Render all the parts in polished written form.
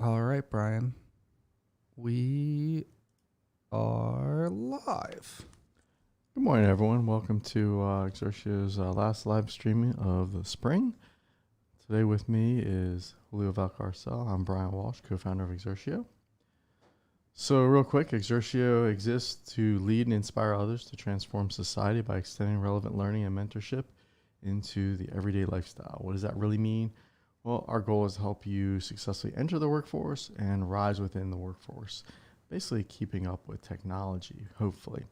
All right, Brian. We are live. Good morning, everyone. Welcome to Exerceo's last live streaming of the spring. Today with me is Julio Valcarcel. I'm Brian Walsh, co-founder of Exerceo. So real quick, Exerceo exists to lead and inspire others to transform society by extending relevant learning and mentorship into the everyday lifestyle. What does that really mean? Well, our goal is to help you successfully enter the workforce and rise within the workforce, basically keeping up with technology, hopefully.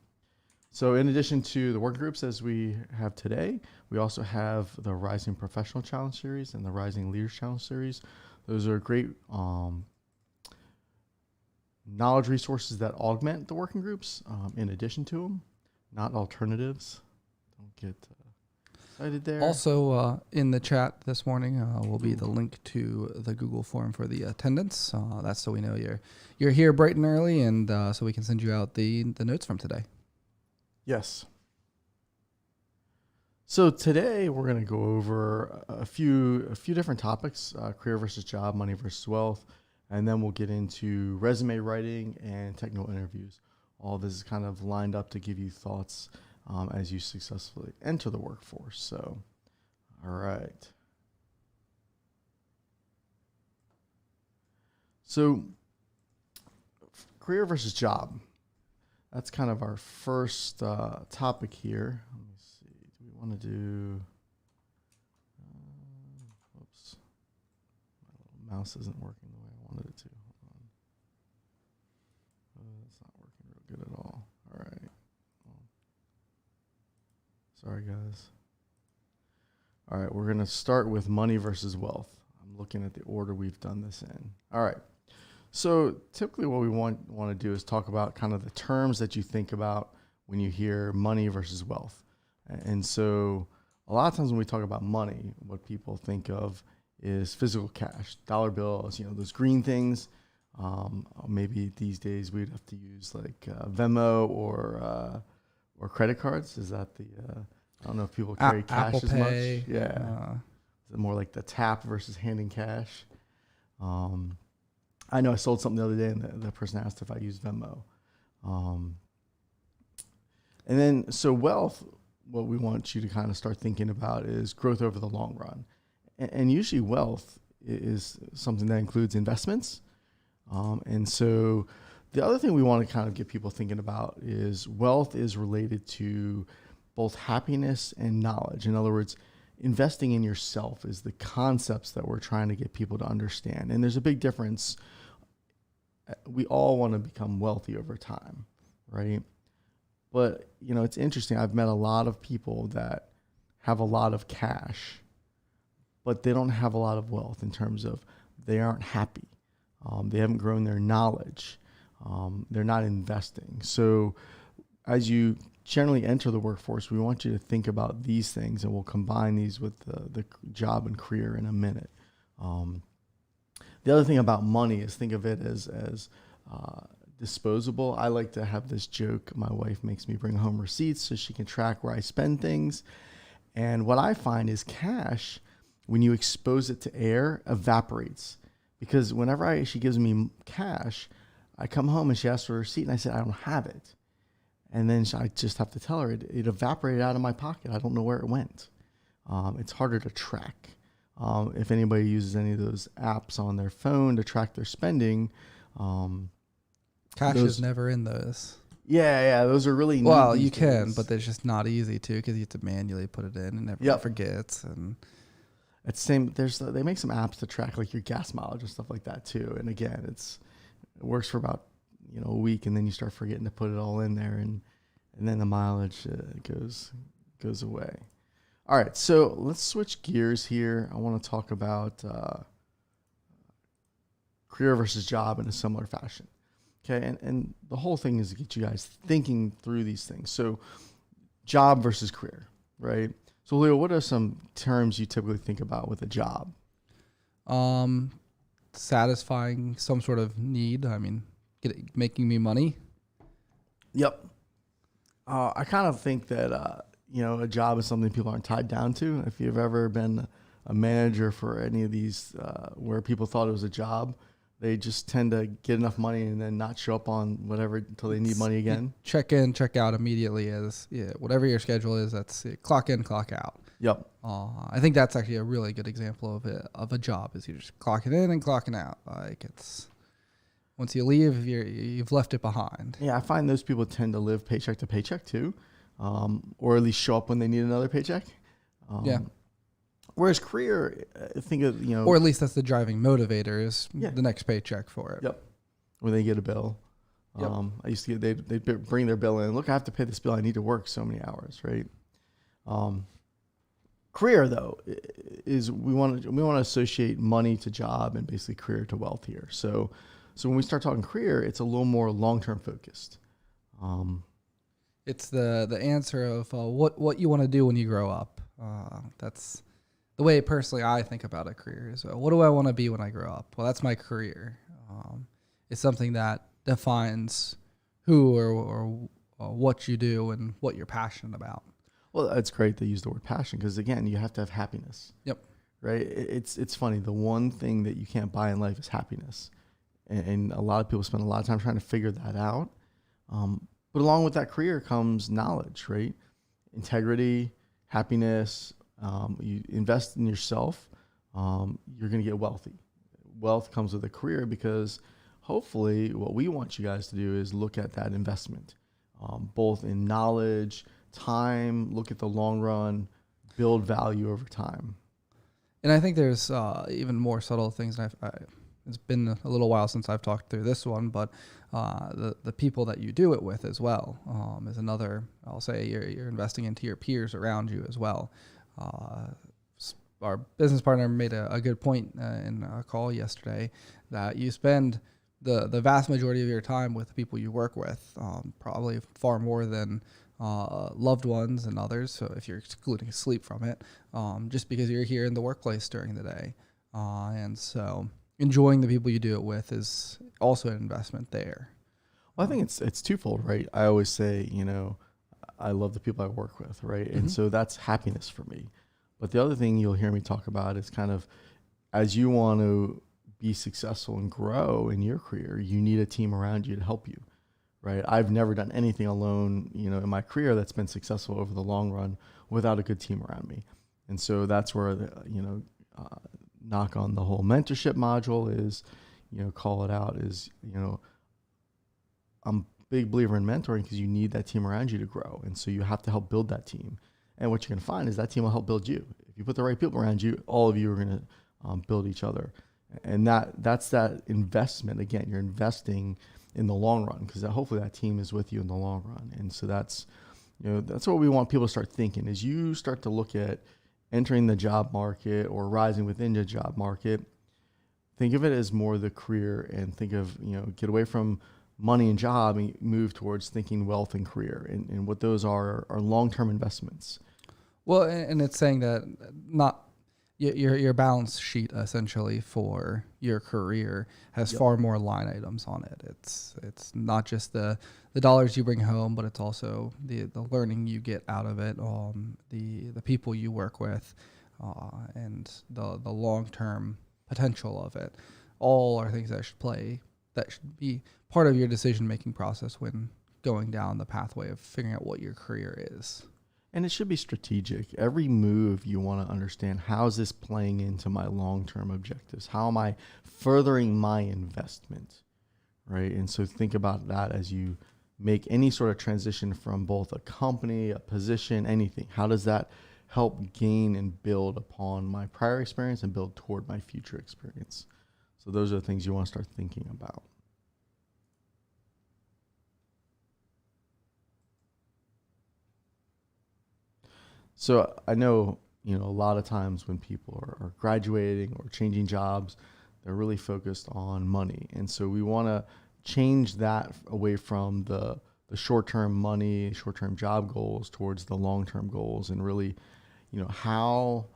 So in addition to the work groups as we have today, we also have the Rising Professional Challenge Series and the Rising Leaders Challenge Series. Those are great knowledge resources that augment the working groups in addition to them, not alternatives. Don't get excited there. Also, in the chat this morning will be the link to the Google form for the attendance. That's so we know you're here bright and early, and so we can send you out the notes from today. Yes. So today we're going to go over a few different topics: career versus job, money versus wealth, and then we'll get into resume writing and technical interviews. All this is kind of lined up to give you thoughts as you successfully enter the workforce. So, all right. So, career versus job. That's kind of our first topic here. Let me see. Do we want to do... Whoops. My little mouse isn't working the way I wanted it to. Hold on. It's not working real good at all. All right. Sorry, guys. All right, we're going to start with money versus wealth. I'm looking at the order we've done this in. All right. So typically what we want to do is talk about kind of the terms that you think about when you hear money versus wealth. And so a lot of times when we talk about money, what people think of is physical cash, dollar bills, those green things. Maybe these days we'd have to use like Venmo or credit cards. Is that the, I don't know if people carry cash Apple as Pay, much. Yeah. Is it more like the tap versus handing cash? I know I sold something the other day and the person asked if I use Venmo. And then, so wealth, what we want you to kind of start thinking about is growth over the long run. And usually wealth is something that includes investments. And so the other thing we want to kind of get people thinking about is wealth is related to both happiness and knowledge. In other words, investing in yourself is the concepts that we're trying to get people to understand. And there's a big difference. We all want to become wealthy over time, right? But, it's interesting. I've met a lot of people that have a lot of cash, but they don't have a lot of wealth in terms of they aren't happy. They haven't grown their knowledge. They're not investing. So as you generally enter the workforce, we want you to think about these things, and we'll combine these with the job and career in a minute. The other thing about money is think of it as disposable. I like to have this joke. My wife makes me bring home receipts so she can track where I spend things. And what I find is cash, when you expose it to air, evaporates. Because whenever she gives me cash, I come home and she asks for a receipt, and I said, I don't have it. And then I just have to tell her it evaporated out of my pocket. I don't know where it went. It's harder to track. If anybody uses any of those apps on their phone to track their spending, Cash is never in those. Yeah, those are really neat. Well, you can, but it's just not easy to because you have to manually put it in, and everyone forgets. And it's same. They make some apps to track like your gas mileage and stuff like that too. And again, it works for about a week, and then you start forgetting to put it all in there, and then the mileage goes away. All right, so let's switch gears here. I want to talk about career versus job in a similar fashion. Okay, and the whole thing is to get you guys thinking through these things. So job versus career, right? So Leo, what are some terms you typically think about with a job? Satisfying some sort of need. I mean, making me money. Yep. I kind of think that, a job is something people aren't tied down to. If you've ever been a manager for any of these where people thought it was a job, They just tend to get enough money and then not show up on whatever until they need money again. Check in, check out immediately as whatever your schedule is. That's it. Clock in, clock out. Yep. I think that's actually a really good example of a job is you're just clocking in and clocking out. Like it's once you leave, you've left it behind. Yeah, I find those people tend to live paycheck to paycheck too, or at least show up when they need another paycheck. Yeah. Whereas career, think of, or at least that's the driving motivator is Yeah. the next paycheck for it. Yep. When they get a bill. Yep. I used to get, they'd bring their bill in. Look, I have to pay this bill. I need to work so many hours, right? Career though is we want to associate money to job and basically career to wealth here. So when we start talking career, it's a little more long-term focused. It's the answer of what you want to do when you grow up. That's the way personally I think about a career is what do I want to be when I grow up? Well, that's my career. It's something that defines who or what you do and what you're passionate about. Well, it's great to use the word passion because again, you have to have happiness. Yep. Right. It's funny. The one thing that you can't buy in life is happiness, and a lot of people spend a lot of time trying to figure that out. But along with that career comes knowledge, right? Integrity, happiness. You invest in yourself, you're going to get wealthy. Wealth comes with a career because hopefully what we want you guys to do is look at that investment, both in knowledge, time, look at the long run, build value over time. And I think there's even more subtle things. And it's been a little while since I've talked through this one, but the people that you do it with as well is another. I'll say you're investing into your peers around you as well. Our business partner made a good point in a call yesterday that you spend the vast majority of your time with the people you work with, probably far more than loved ones and others. So if you're excluding sleep from it, just because you're here in the workplace during the day. And so enjoying the people you do it with is also an investment there. Well, I think it's twofold, right? I always say, I love the people I work with, right? Mm-hmm. And so that's happiness for me. But the other thing you'll hear me talk about is kind of as you want to be successful and grow in your career, you need a team around you to help you, right? I've never done anything alone, in my career that's been successful over the long run without a good team around me. And so that's where, knock on the whole mentorship module is, call it out is, I'm a big believer in mentoring because you need that team around you to grow. And so you have to help build that team. And what you're going to find is that team will help build you. If you put the right people around you, all of you are going to build each other. And that's that investment. Again, you're investing in the long run because hopefully that team is with you in the long run. And so that's what we want people to start thinking is you start to look at entering the job market or rising within the job market. Think of it as more the career and think of, get away from money and job and move towards thinking wealth and career and what those are long-term investments. Well, and it's saying that not your balance sheet essentially for your career has far more line items on it. It's not just the dollars you bring home, but it's also the learning you get out of it, the people you work with, and the long-term potential of it. All are things that should be part of your decision-making process when going down the pathway of figuring out what your career is. And it should be strategic. Every move you want to understand, how is this playing into my long-term objectives? How am I furthering my investment, right? And so think about that as you make any sort of transition from both a company, a position, anything. How does that help gain and build upon my prior experience and build toward my future experience? So those are the things you want to start thinking about. So I know, a lot of times when people are graduating or changing jobs, they're really focused on money. And so we want to change that away from the short-term money, short-term job goals towards the long-term goals and really, how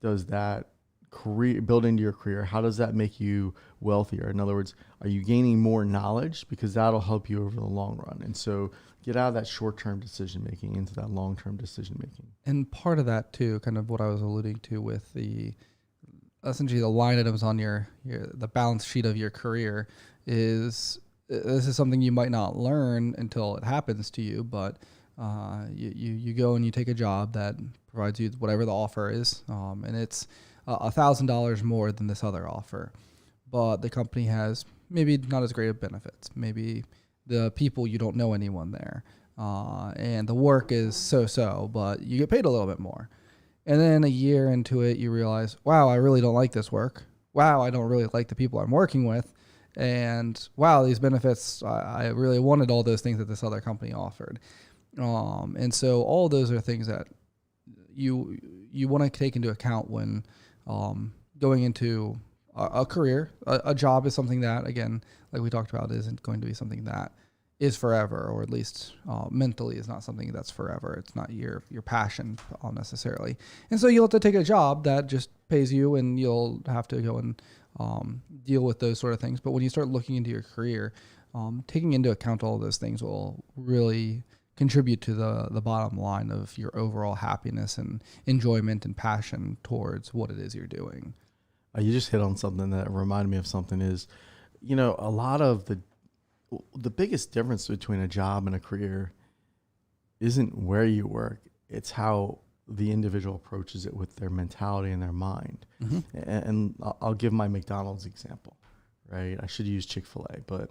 does that career build into your career? How does that make you wealthier? In other words, are you gaining more knowledge? Because that'll help you over the long run. And so get out of that short-term decision-making into that long-term decision-making. And part of that too, kind of what I was alluding to with essentially the line items on the balance sheet of your career is this is something you might not learn until it happens to you, but you go and you take a job that provides you whatever the offer is, and it's $1,000 more than this other offer, but the company has maybe not as great of benefits. Maybe the people, you don't know anyone there, and the work is so, but you get paid a little bit more. And then a year into it, you realize, wow, I really don't like this work. Wow, I don't really like the people I'm working with. And wow, these benefits, I really wanted all those things that this other company offered. And so all those are things that you want to take into account when going into a career. A job is something that, again, like we talked about, isn't going to be something that is forever, or at least mentally is not something that's forever. It's not your passion necessarily. And so you'll have to take a job that just pays you, and you'll have to go and deal with those sort of things. But when you start looking into your career, taking into account all of those things will really contribute to the bottom line of your overall happiness and enjoyment and passion towards what it is you're doing. You just hit on something that reminded me of something is, a lot of the biggest difference between a job and a career isn't where you work. It's how the individual approaches it with their mentality and their mind. Mm-hmm. And I'll give my McDonald's example, right? I should use Chick-fil-A, but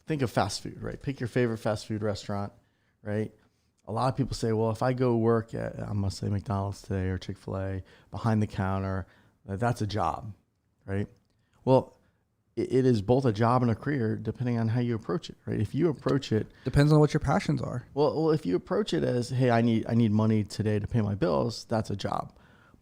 think of fast food, right? Pick your favorite fast food restaurant, right? A lot of people say, well, if I go work at, I'm going to say McDonald's today or Chick-fil-A behind the counter, that's a job, right? Well, it is both a job and a career depending on how you approach it, right? If you approach it... Depends on what your passions are. Well, if you approach it as, hey, I need money today to pay my bills, that's a job.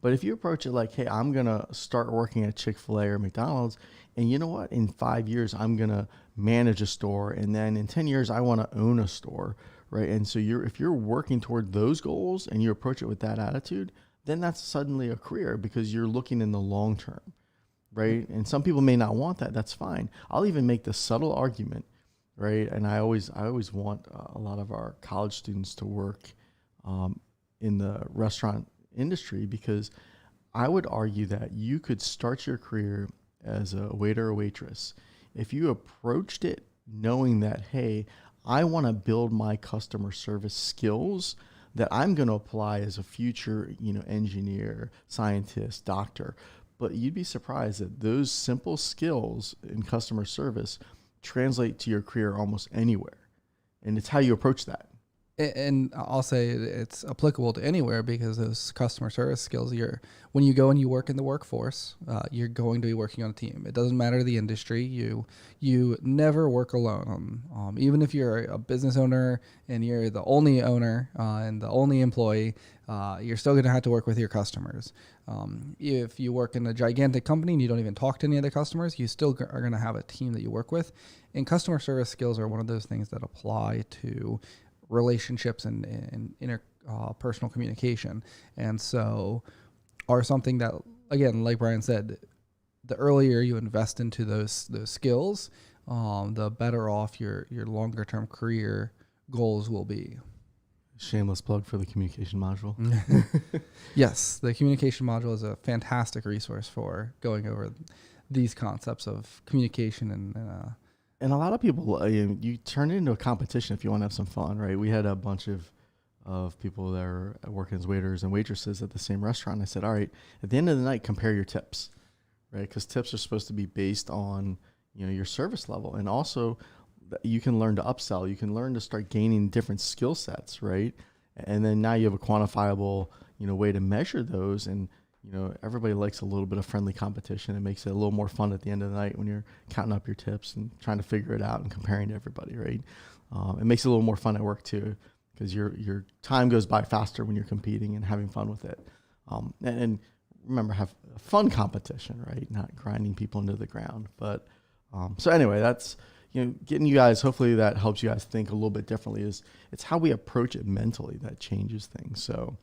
But if you approach it like, hey, I'm going to start working at Chick-fil-A or McDonald's, and you know what? In 5 years, I'm going to manage a store, and then in 10 years, I want to own a store, right? And so if you're working toward those goals and you approach it with that attitude, then that's suddenly a career because you're looking in the long term. Right. And some people may not want that. That's fine. I'll even make the subtle argument. Right. And I always want a lot of our college students to work in the restaurant industry, because I would argue that you could start your career as a waiter or waitress if you approached it knowing that, hey, I want to build my customer service skills that I'm going to apply as a future, engineer, scientist, doctor. But you'd be surprised that those simple skills in customer service translate to your career almost anywhere. And it's how you approach that. And I'll say it's applicable to anywhere, because those customer service skills, when you go and you work in the workforce, you're going to be working on a team. It doesn't matter the industry. You never work alone. Even if you're a business owner and you're the only owner and the only employee, you're still going to have to work with your customers. If you work in a gigantic company and you don't even talk to any of the customers, you still are going to have a team that you work with. And customer service skills are one of those things that apply to relationships and interpersonal communication, and so are something that, again, like Brian said, the earlier you invest into those skills, the better off your longer term career goals will be. Shameless plug for the communication module. Yes, the communication module is a fantastic resource for going over these concepts of communication and a lot of people, you turn it into a competition if you want to have some fun, right? We had a bunch of people that are working as waiters and waitresses at the same restaurant. I said, all right, at the end of the night, compare your tips, right? Because tips are supposed to be based on, your service level. And also, you can learn to upsell. You can learn to start gaining different skill sets, right? And then now you have a quantifiable, way to measure those. And everybody likes a little bit of friendly competition. It makes it a little more fun at the end of the night when you're counting up your tips and trying to figure it out and comparing to everybody, right? It makes it a little more fun at work too, because your time goes by faster when you're competing and having fun with it. And remember, have a fun competition, right? Not grinding people into the ground. But so anyway, that's getting you guys. Hopefully that helps you guys think a little bit differently. It's how we approach it mentally that changes things. So.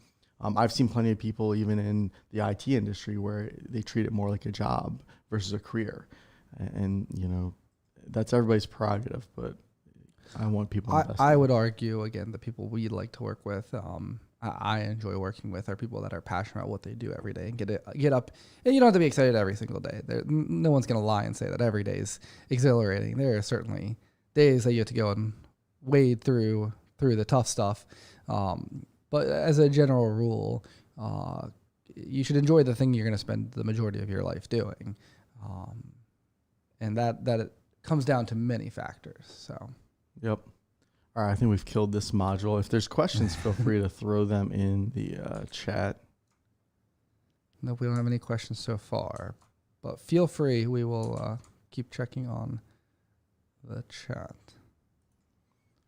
I've seen plenty of people, even in the IT industry, where they treat it more like a job versus a career. And that's everybody's prerogative, but I want people to invest I would argue, again, the people we like to work with, I enjoy working with are people that are passionate about what they do every day and get up. And you don't have to be excited every single day. No one's going to lie and say that every day is exhilarating. There are certainly days that you have to go and wade through the tough stuff. But as a general rule, you should enjoy the thing you're going to spend the majority of your life doing. And that it comes down to many factors. So, yep. All right, I think we've killed this module. If there's questions, feel free to throw them in the chat. Nope, we don't have any questions so far, but feel free. We will keep checking on the chat.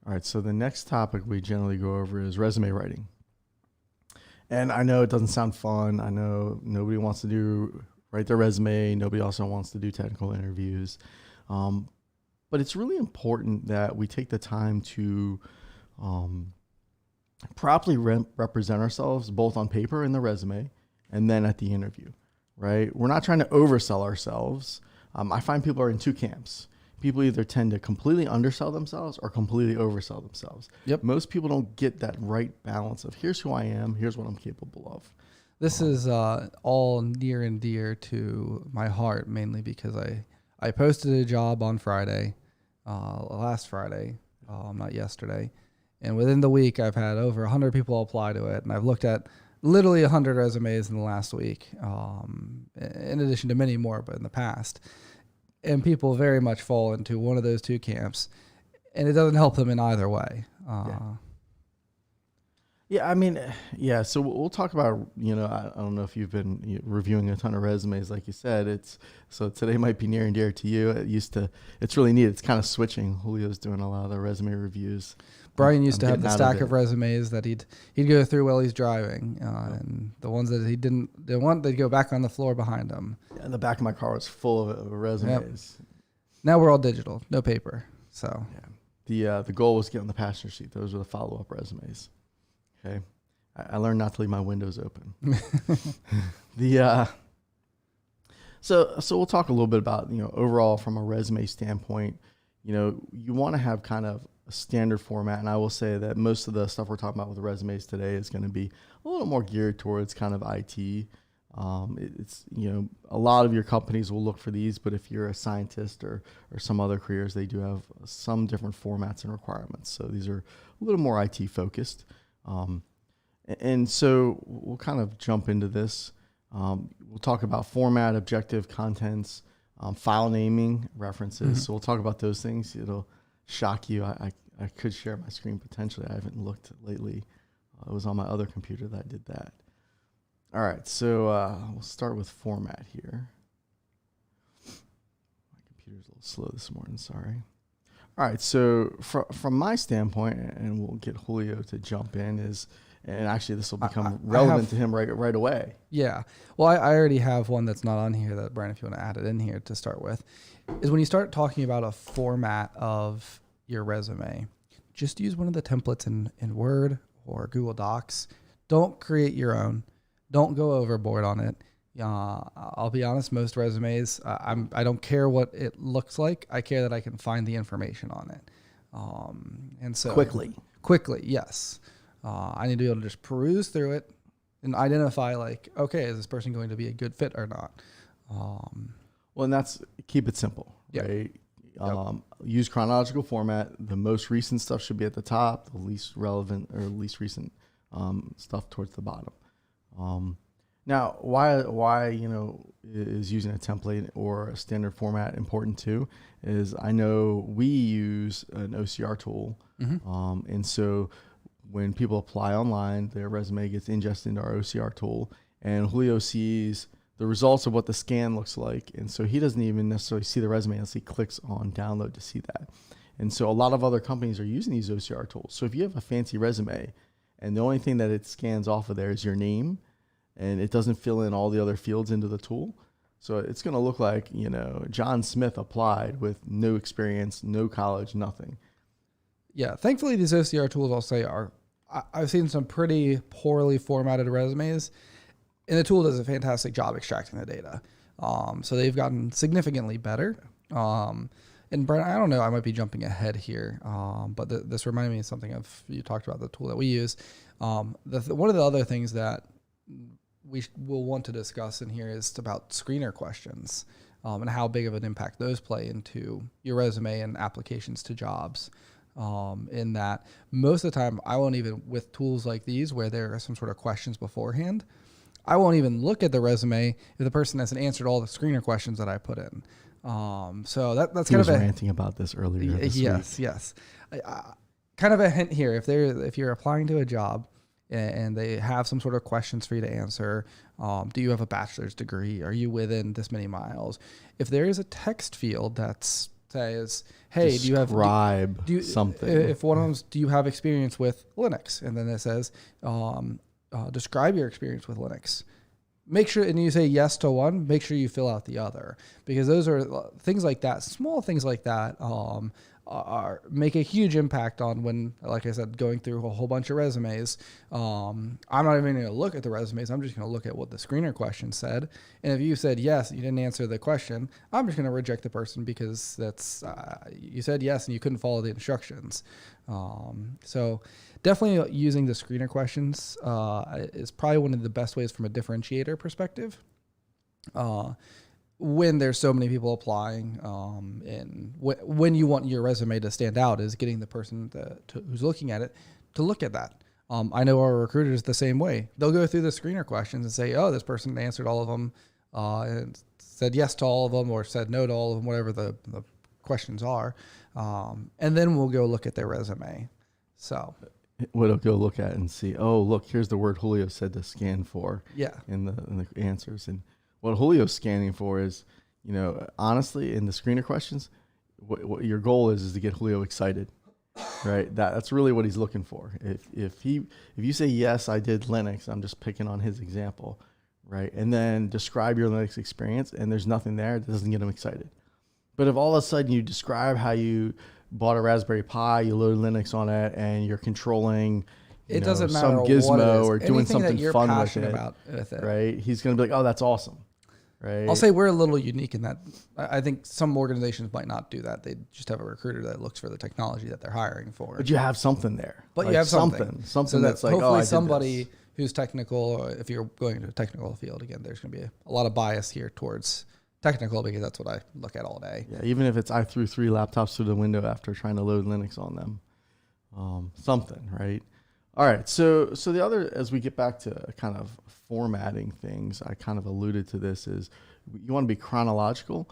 All right, so the next topic we generally go over is resume writing. And I know it doesn't sound fun. I know nobody wants to write their resume. Nobody also wants to do technical interviews. But it's really important that we take the time to properly represent ourselves both on paper in the resume and then at the interview, right? We're not trying to oversell ourselves. I find people are in two camps. People either tend to completely undersell themselves or completely oversell themselves. Yep. Most people don't get that right balance of here's who I am, here's what I'm capable of. This is all near and dear to my heart, mainly because I posted a job on Friday, last Friday, not yesterday. And within the week, I've had over 100 people apply to it. And I've looked at literally 100 resumes in the last week, in addition to many more, but in the past. And people very much fall into one of those two camps. And it doesn't help them in either way. Yeah, I mean, yeah. So we'll talk about, I don't know if you've been reviewing a ton of resumes, like you said. So today might be near and dear to you. It's really neat. It's kind of switching. Julio's doing a lot of the resume reviews. Brian used to have the stack of resumes that he'd go through while he's driving, and the ones that he didn't want, they'd go back on the floor behind him. Yeah, the back of my car was full of resumes. Yep. Now we're all digital, no paper. So yeah, the goal was to get on the passenger seat. Those were the follow-up resumes. Okay, I learned not to leave my windows open. So we'll talk a little bit about overall from a resume standpoint. You want to have kind of a standard format, and I will say that most of the stuff we're talking about with the resumes today is going to be a little more geared towards kind of IT. It's a lot of your companies will look for these, but if you're a scientist or some other careers, they do have some different formats and requirements. So these are a little more IT focused. And so we'll kind of jump into this. We'll talk about format, objective, contents, file naming, references. Mm-hmm. So we'll talk about those things. It'll shock you. I could share my screen potentially. I haven't looked lately. It was on my other computer that I did that. All right, so we'll start with format here. My computer's a little slow this morning, sorry. All right, so from my standpoint, and we'll get Julio to jump in, and actually this will become relevant to him right away. Yeah. Well, I already have one that's not on here that, Brian, if you want to add it in here to start with, is when you start talking about a format of your resume, just use one of the templates in Word or Google Docs. Don't create your own. Don't go overboard on it. I'll be honest, most resumes, I don't care what it looks like. I care that I can find the information on it. And so quickly, yes. I need to be able to just peruse through it and identify okay, is this person going to be a good fit or not? Well, and that's keep it simple, right? Use chronological format. The most recent stuff should be at the top, the least relevant or least recent stuff towards the bottom. Now, why is using a template or a standard format important too? Is I know we use an OCR tool, mm-hmm. And so when people apply online, their resume gets ingested into our OCR tool, and Julio sees the results of what the scan looks like, and so he doesn't even necessarily see the resume unless he clicks on download to see that. And so a lot of other companies are using these OCR tools. So if you have a fancy resume, and the only thing that it scans off of there is your name, and it doesn't fill in all the other fields into the tool. So it's going to look like, John Smith applied with no experience, no college, nothing. Yeah. Thankfully, these OCR tools, I'll say, I've seen some pretty poorly formatted resumes, and the tool does a fantastic job extracting the data. So they've gotten significantly better. And Brian, I don't know, I might be jumping ahead here, but this reminded me of something you talked about the tool that we use. One of the other things that we will want to discuss in here is about screener questions, and how big of an impact those play into your resume and applications to jobs. In that most of the time, I won't even, with tools like these where there are some sort of questions beforehand, I won't even look at the resume if the person hasn't answered all the screener questions that I put in. So that's He kind was of ranting about this earlier this week. Yes. Kind of a hint here. If you're applying to a job and they have some sort of questions for you to answer, do you have a bachelor's degree? Are you within this many miles? If there is a text field that's says, hey, do you have something? If one of them's, do you have experience with Linux? And then it says, describe your experience with Linux. Make sure, and you say yes to one, make sure you fill out the other, because those are things like that, small things like that, make a huge impact on when, like I said, going through a whole bunch of resumes. I'm not even going to look at the resumes. I'm just going to look at what the screener question said. And if you said yes, you didn't answer the question, I'm just going to reject the person because that's you said yes and you couldn't follow the instructions. So definitely using the screener questions is probably one of the best ways from a differentiator perspective. When there's so many people applying, and when you want your resume to stand out, is getting the person who's looking at it to look at that. I know our recruiters the same way. They'll go through the screener questions and say, oh, this person answered all of them, and said yes to all of them, or said no to all of them, whatever the questions are. And then we'll go look at their resume. So what I'll go look at and see, oh, look, here's the word Julio said to scan for in the answers. And what Julio's scanning for is, honestly, in the screener questions, what your goal is to get Julio excited, right? That's really what he's looking for. If you say, yes, I did Linux, I'm just picking on his example, right? And then describe your Linux experience, and there's nothing there, it doesn't get him excited. But if all of a sudden you describe how you bought a Raspberry Pi, you load Linux on it, and you're controlling doesn't matter some gizmo or doing anything something fun with it, right? He's going to be like, oh, that's awesome. Right. I'll say we're a little unique in that I think some organizations might not do that. They just have a recruiter that looks for the technology that they're hiring for. But you have something there. But you have something so that's like, hopefully somebody who's technical, or if you're going to a technical field, again, there's going to be a lot of bias here towards technical, because that's what I look at all day. Yeah, even if it's I threw 3 laptops through the window after trying to load Linux on them. Something, right? All right, so the other, as we get back to kind of formatting things, I kind of alluded to this, is you want to be chronological,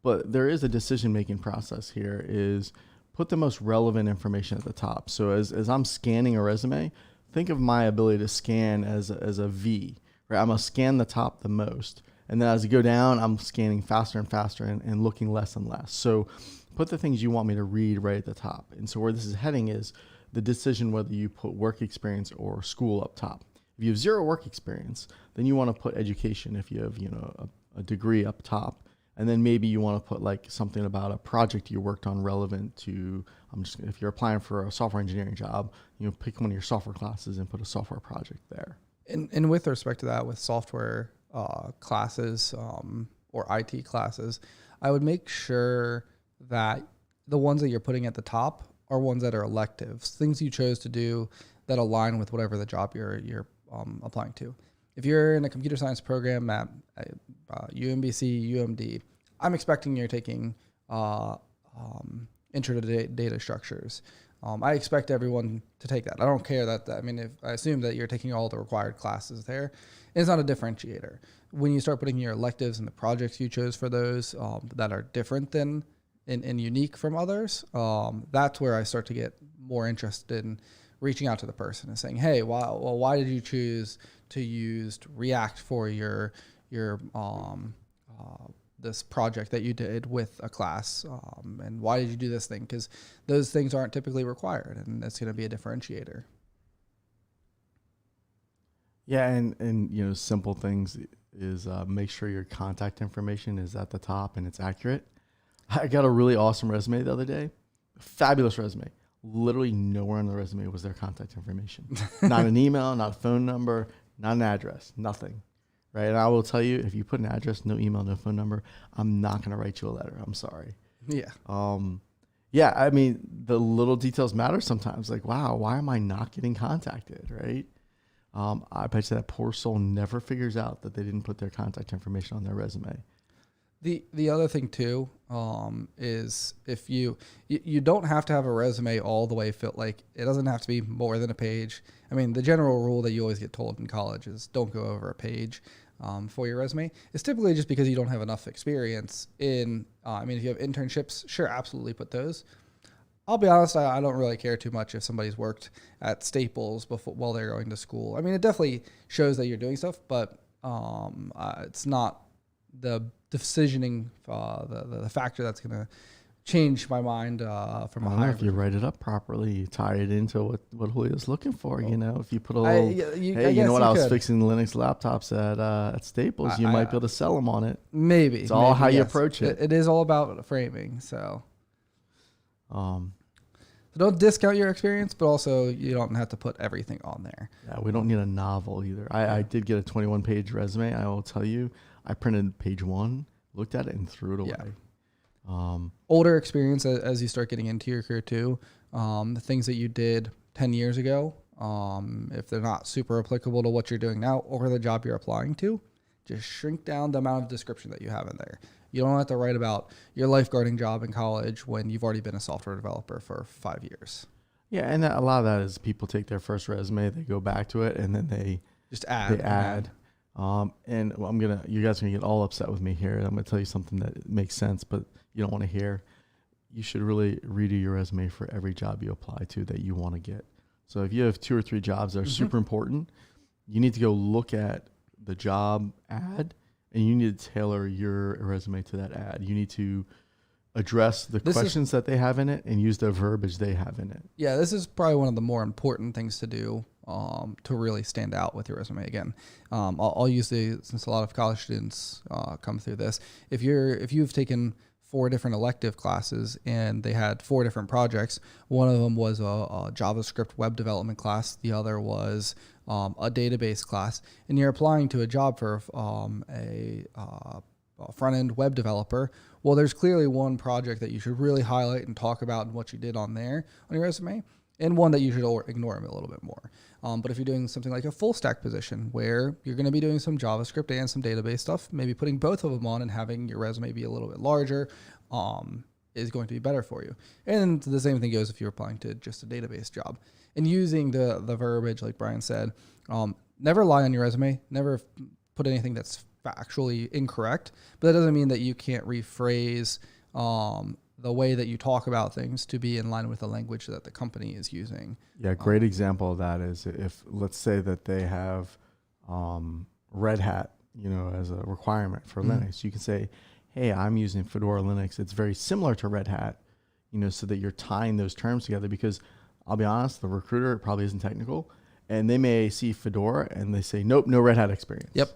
but there is a decision-making process here, is put the most relevant information at the top. So as I'm scanning a resume, think of my ability to scan as a V, right? I'm going to scan the top the most, and then as you go down, I'm scanning faster and faster and looking less and less. So put the things you want me to read right at the top. And so where this is heading is the decision whether you put work experience or school up top. If you have 0 work experience, then you want to put education. If you have, a degree up top, and then maybe you want to put like something about a project you worked on relevant to, if you're applying for a software engineering job, pick one of your software classes and put a software project there. And with respect to that, with software classes or IT classes, I would make sure that the ones that you're putting at the top are ones that are electives, things you chose to do that align with whatever the job you're applying to. If you're in a computer science program at UMBC, UMD, I'm expecting you're taking intro to data structures. I expect everyone to take that. I don't care if I assume that you're taking all the required classes there, it's not a differentiator. When you start putting your electives and the projects you chose for those that are different than and unique from others, that's where I start to get more interested in reaching out to the person and saying, hey, why did you choose to use React for your this project that you did with a class, and why did you do this thing? Because those things aren't typically required, and that's going to be a differentiator. Yeah, and simple things is make sure your contact information is at the top and it's accurate. I got a really awesome resume the other day, fabulous resume. Literally nowhere on the resume was their contact information. Not an email, not a phone number, not an address, nothing. Right? And I will tell you, if you put an address, no email, no phone number, I'm not going to write you a letter. I'm sorry. Yeah. Yeah, I mean, the little details matter sometimes. Like, wow, why am I not getting contacted, right? I bet you that poor soul never figures out that they didn't put their contact information on their resume. The other thing too is if you don't have to have a resume all the way filled. Like it doesn't have to be more than a page. I mean, the general rule that you always get told in college is don't go over a page for your resume. It's typically just because you don't have enough experience in. I mean, if you have internships, sure, absolutely put those. I'll be honest, I don't really care too much if somebody's worked at Staples before while they're going to school. I mean, it definitely shows that you're doing stuff, but it's not the decisioning, the factor that's going to change my mind from a high. If you write it up properly, you tie it into what Julio's looking for. You know, if you put a little, you know what, I was fixing Linux laptops at Staples. You might be able to sell them on it. Maybe it's all how you approach it. It is all about framing. So don't discount your experience, but also you don't have to put everything on there. Yeah, we don't need a novel either. I did get a 21-page resume. I will tell you, I printed page 1, looked at it, and threw it away. Yeah. Older experience as you start getting into your career too. The things that you did 10 years ago, if they're not super applicable to what you're doing now or the job you're applying to, just shrink down the amount of description that you have in there. You don't have to write about your lifeguarding job in college when you've already been a software developer for 5 years. Yeah, and a lot of that is people take their first resume, they go back to it, and then they just add. And you guys are gonna get all upset with me here. I'm gonna tell you something that makes sense, but you don't want to hear. You should really redo your resume for every job you apply to that you want to get. So if you have 2 or 3 jobs that are super important, you need to go look at the job ad. And you need to tailor your resume to that ad. You need to address the questions that they have in it and use the verbiage they have in it. Yeah, this is probably one of the more important things to do to really stand out with your resume. Again, I'll use since a lot of college students come through this. If you've taken 4 different elective classes and they had 4 different projects, one of them was a JavaScript web development class, the other was a database class, and you're applying to a job for a front-end web developer, well, there's clearly one project that you should really highlight and talk about and what you did on there on your resume, and one that you should ignore a little bit more. But if you're doing something like a full stack position where you're going to be doing some JavaScript and some database stuff, maybe putting both of them on and having your resume be a little bit larger is going to be better for you. And the same thing goes if you're applying to just a database job. And using the verbiage, like Brian said, never lie on your resume, never put anything that's factually incorrect, but that doesn't mean that you can't rephrase the way that you talk about things to be in line with the language that the company is using. Yeah, great example of that is if, let's say that they have Red Hat, as a requirement for Linux, you can say, hey, I'm using Fedora Linux. It's very similar to Red Hat, so that you're tying those terms together, because I'll be honest, the recruiter probably isn't technical, and they may see Fedora and they say, nope, no Red Hat experience. Yep.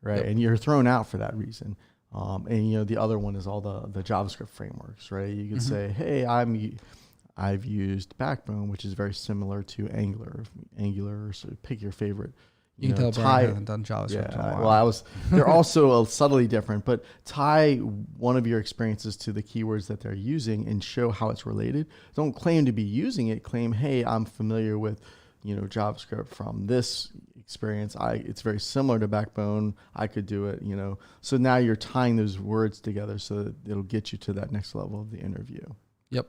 Right. Yep. And you're thrown out for that reason. And the other one is all the JavaScript frameworks, right? You could say, hey, I've used Backbone, which is very similar to Angular, so pick your favorite. You can tell Brian hasn't done JavaScript in a while. Well, they're also subtly different, but tie one of your experiences to the keywords that they're using and show how it's related. Don't claim to be using it. Claim, hey, I'm familiar with, JavaScript from this experience. It's very similar to Backbone. I could do it, So now you're tying those words together so that it'll get you to that next level of the interview. Yep.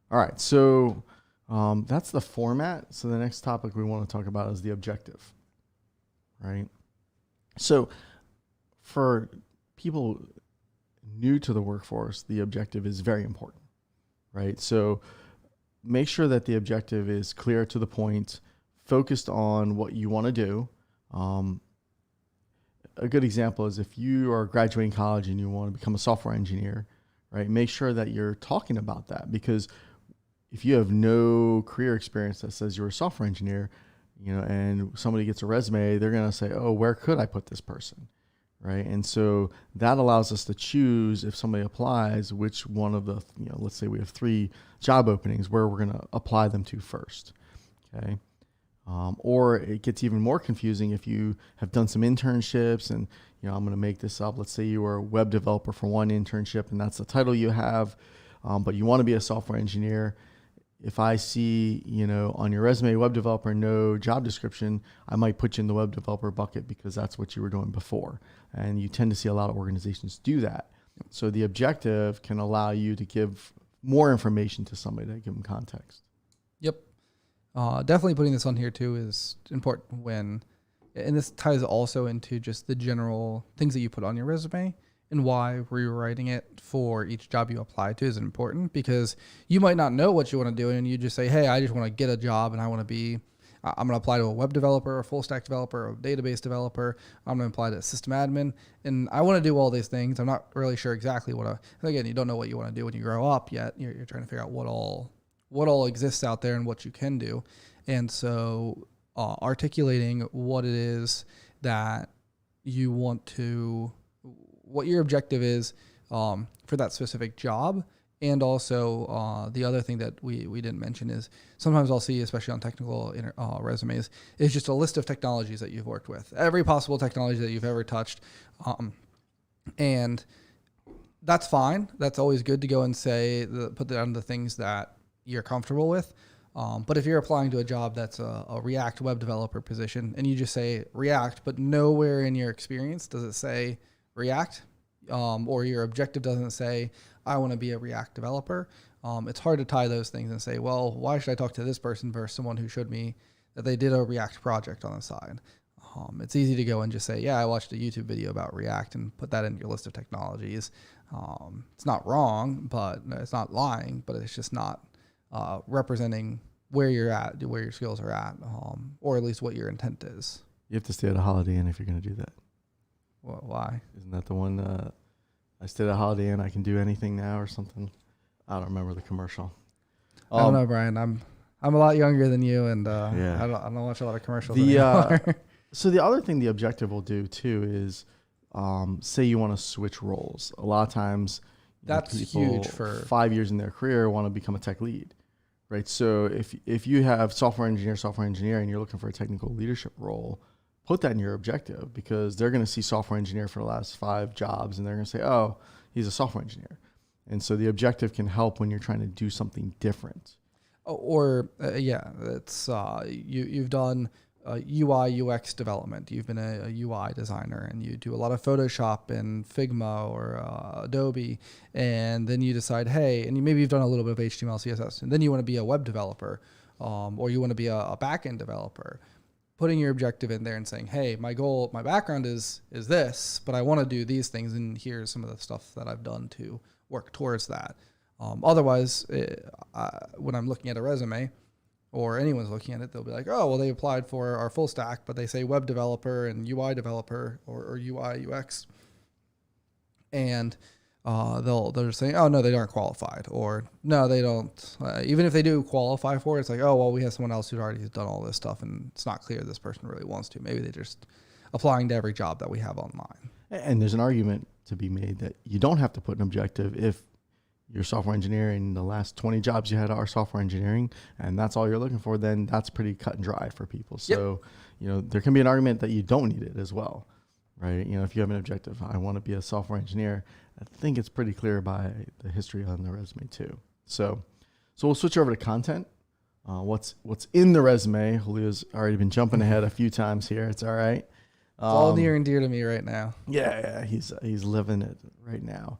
All right. So that's the format. So the next topic we want to talk about is the objective, right? So for people new to the workforce, the objective is very important, right? So make sure that the objective is clear, to the point, focused on what you want to do. A good example is if you are graduating college and you want to become a software engineer, right? Make sure that you're talking about that, because if you have no career experience that says you're a software engineer, and somebody gets a resume, they're going to say, oh, where could I put this person? Right. And so that allows us to choose, if somebody applies, which one of the, let's say we have 3 job openings, where we're going to apply them to first. Okay. Or it gets even more confusing if you have done some internships and, I'm going to make this up. Let's say you were a web developer for one internship and that's the title you have, but you want to be a software engineer. If I see, on your resume, web developer, no job description, I might put you in the web developer bucket because that's what you were doing before. And you tend to see a lot of organizations do that. So the objective can allow you to give more information to somebody to give them context. Yep. Definitely putting this on here too is important and this ties also into just the general things that you put on your resume and why rewriting it for each job you apply to is important, because you might not know what you want to do and you just say, hey, I just want to get a job and I'm going to apply to a web developer, a full stack developer, a database developer. I'm going to apply to a system admin and I want to do all these things. I'm not really sure exactly again, you don't know what you want to do when you grow up yet. You're trying to figure out what all exists out there and what you can do. And so articulating what it is that you want to, what your objective is for that specific job. And also the other thing that we didn't mention is sometimes I'll see, especially on technical resumes, is just a list of technologies that you've worked with, every possible technology that you've ever touched. And that's fine. That's always good to go and say, put down the things that you're comfortable with. But if you're applying to a job that's a React web developer position and you just say React, but nowhere in your experience does it say React, or your objective doesn't say, I want to be a React developer, it's hard to tie those things and say, well, why should I talk to this person versus someone who showed me that they did a React project on the side? It's easy to go and just say, yeah, I watched a YouTube video about React and put that in your list of technologies. It's not wrong, but it's not lying, but it's just not representing where you're at, where your skills are at, or at least what your intent is. You have to stay at a Holiday Inn if you're going to do that. Well, why? Isn't that the one, I stayed at a Holiday Inn, I can do anything now or something? I don't remember the commercial. I don't know, Brian. I'm a lot younger than you, and I don't watch a lot of commercials anymore. So the other thing the objective will do too is, say you want to switch roles. A lot of times, that's huge for 5 years in their career want to become a tech lead, right? So if you have software engineer, and you're looking for a technical leadership role, put that in your objective, because they're going to see software engineer for the last 5 jobs and they're going to say, oh, he's a software engineer. And so the objective can help when you're trying to do something different. It's you've done UI UX development. You've been a UI designer and you do a lot of Photoshop and Figma or Adobe, and then you decide, hey, and you've done a little bit of HTML, CSS, and then you want to be a web developer, or you want to be a backend developer. Putting your objective in there and saying, hey, my background is this, but I want to do these things, and here's some of the stuff that I've done to work towards that. Otherwise, when I'm looking at a resume, or anyone's looking at it, they'll be like, oh, well, they applied for our full stack, but they say web developer and UI developer or UI UX. And they're just saying, oh, no, they aren't qualified. Or no, they don't. Even if they do qualify for it, it's like, oh, well, we have someone else who's already done all this stuff and it's not clear this person really wants to. Maybe they're just applying to every job that we have online. And there's an argument to be made that you don't have to put an objective if you're software engineering, the last 20 jobs you had are software engineering, and that's all you're looking for, then that's pretty cut and dry for people. So, there can be an argument that you don't need it as well, right? If you have an objective, I want to be a software engineer, I think it's pretty clear by the history on the resume too. So we'll switch over to content. What's in the resume? Julio's already been jumping ahead a few times here. It's all right. It's all near and dear to me right now. Yeah, he's living it right now.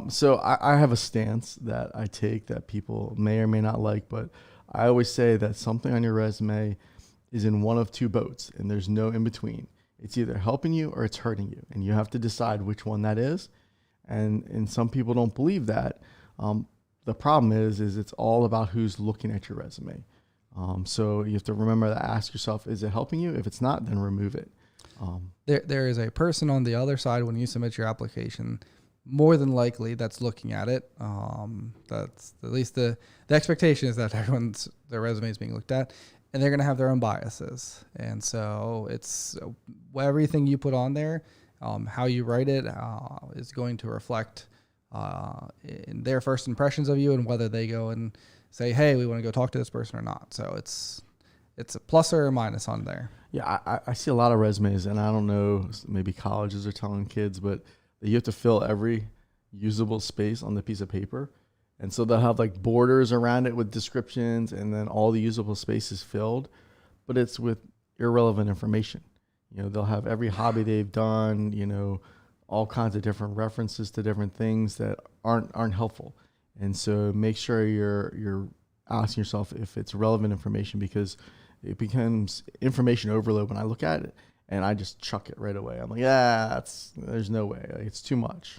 So I have a stance that I take that people may or may not like, but I always say that something on your resume is in one of two boats and there's no in between. It's either helping you or it's hurting you, and you have to decide which one that is. And some people don't believe that. The problem is it's all about who's looking at your resume. So you have to remember to ask yourself, is it helping you? If it's not, then remove it. There is a person on the other side when you submit your application, more than likely that's looking at it. That's at least the expectation is that their resume is being looked at, and they're going to have their own biases. And so it's everything you put on there, how you write it is going to reflect in their first impressions of you and whether they go and say, hey, we want to go talk to this person or not. So it's it's a plus or a minus on there. Yeah, I see a lot of resumes, and I don't know, maybe colleges are telling kids, but you have to fill every usable space on the piece of paper. And so they'll have like borders around it with descriptions, and then all the usable space is filled, but it's with irrelevant information. They'll have every hobby they've done, all kinds of different references to different things that aren't helpful. And so make sure you're asking yourself if it's relevant information, because it becomes information overload when I look at it, and I just chuck it right away. I'm like, there's no way. Like, it's too much.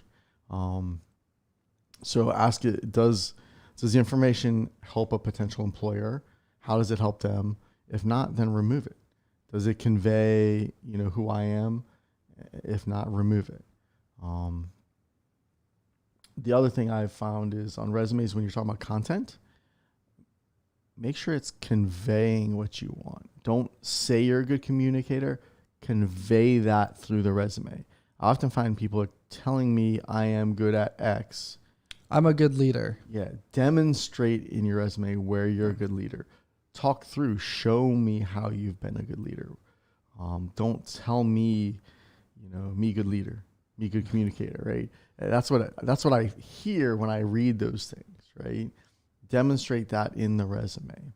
So ask it, does the information help a potential employer? How does it help them? If not, then remove it. Does it convey, who I am? If not, remove it. The other thing I've found is on resumes, when you're talking about content, make sure it's conveying what you want. Don't say you're a good communicator. Convey that through the resume. I often find people are telling me I am good at X. I'm a good leader. Yeah. Demonstrate in your resume where you're a good leader. Talk through. Show me how you've been a good leader. Don't tell me, me good leader, me good communicator, right? That's what I hear when I read those things, right? Demonstrate that in the resume.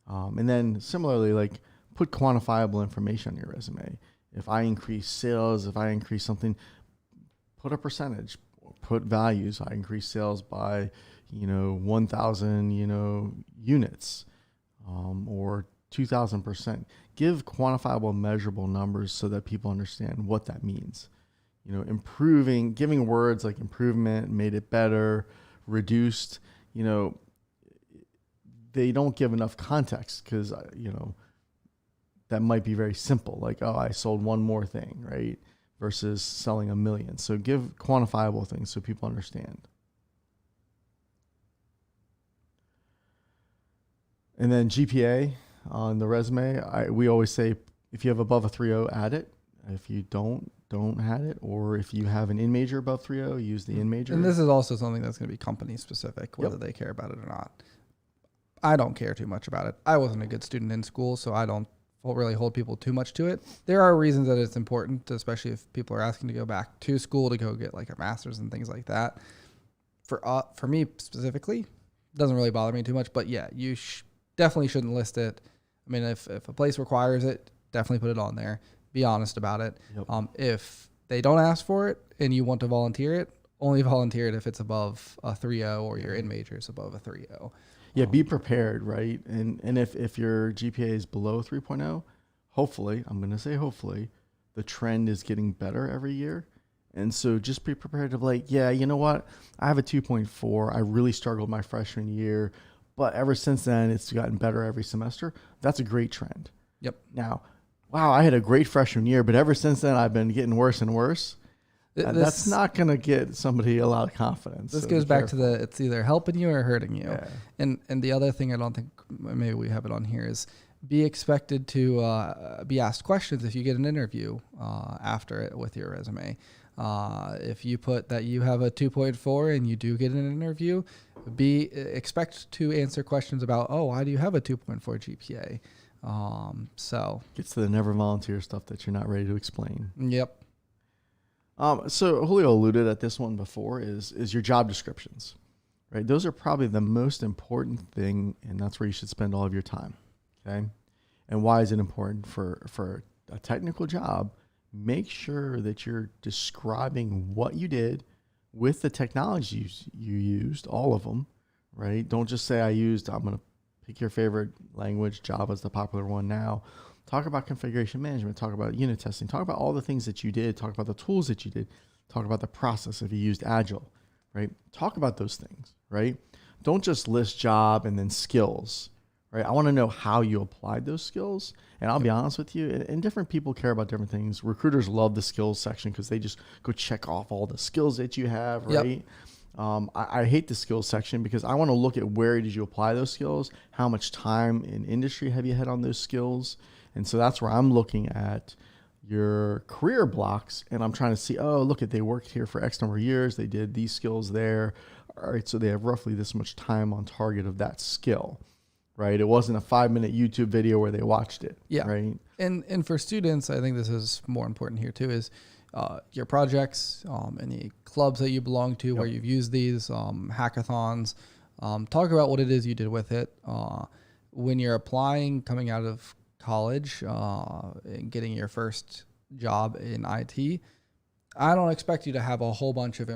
And then similarly, like, put quantifiable information on your resume. If I increase sales, if I increase something, put a percentage, put values. I increase sales by, 1,000, units, or 2,000%. Give quantifiable, measurable numbers so that people understand what that means. Improving, giving words like improvement, made it better, reduced, they don't give enough context, because, that might be very simple. Like, oh, I sold one more thing, right? Versus selling 1 million. So give quantifiable things so people understand. And then GPA on the resume, we always say, if you have above a 3.0, add it. If you don't add it. Or if you have an in major above 3.0, use the in major. And this is also something that's going to be company specific, whether they care about it or not. I don't care too much about it. I wasn't a good student in school, so I don't really hold people too much to it. There are reasons that it's important, especially if people are asking to go back to school to go get like a master's and things like that. For me specifically, it doesn't really bother me too much, but yeah, you definitely shouldn't list it. I mean, if a place requires it, definitely put it on there. Be honest about it. Yep. If they don't ask for it and you want to volunteer it, only volunteer it if it's above a 3.0 or your in major is above a 3.0. Yeah, be prepared, right? And if your GPA is below 3.0, hopefully, I'm going to say hopefully, the trend is getting better every year. And so just be prepared to like, yeah, you know what? I have a 2.4. I really struggled my freshman year, but ever since then, it's gotten better every semester. That's a great trend. Yep. Now, wow, I had a great freshman year, but ever since then, I've been getting worse and worse. That's not going to get somebody a lot of confidence. This goes back to it's either helping you or hurting you. Yeah. And the other thing I don't think, maybe we have it on here, is be expected to be asked questions if you get an interview after it with your resume. If you put that you have a 2.4 and you do get an interview, expect to answer questions about, why do you have a 2.4 GPA? So gets to the never volunteer stuff that you're not ready to explain. Yep. So Julio alluded at this one before is your job descriptions, right? Those are probably the most important thing, and that's where you should spend all of your time. Okay. And why is it important for a technical job? Make sure that you're describing what you did with the technologies you used, all of them, right? Don't just say I'm going to pick your favorite language. Java's the popular one now. Talk about configuration management, talk about unit testing, talk about all the things that you did, talk about the tools that you did, talk about the process if you used Agile, right? Talk about those things, right? Don't just list job and then skills, right? I want to know how you applied those skills. And I'll be honest with you, and different people care about different things. Recruiters love the skills section because they just go check off all the skills that you have, right? Yep. I hate the skills section because I want to look at where did you apply those skills, how much time in industry have you had on those skills. And so that's where I'm looking at your career blocks, and I'm trying to see, they worked here for X number of years. They did these skills there. All right, so they have roughly this much time on target of that skill. right? It wasn't a 5-minute YouTube video where they watched it, Yeah. right? And for students, I think this is more important here too, is your projects, any clubs that you belong to where you've used these, hackathons, talk about what it is you did with it. When you're applying, coming out of college, and getting your first job in IT, I don't expect you to have a whole bunch of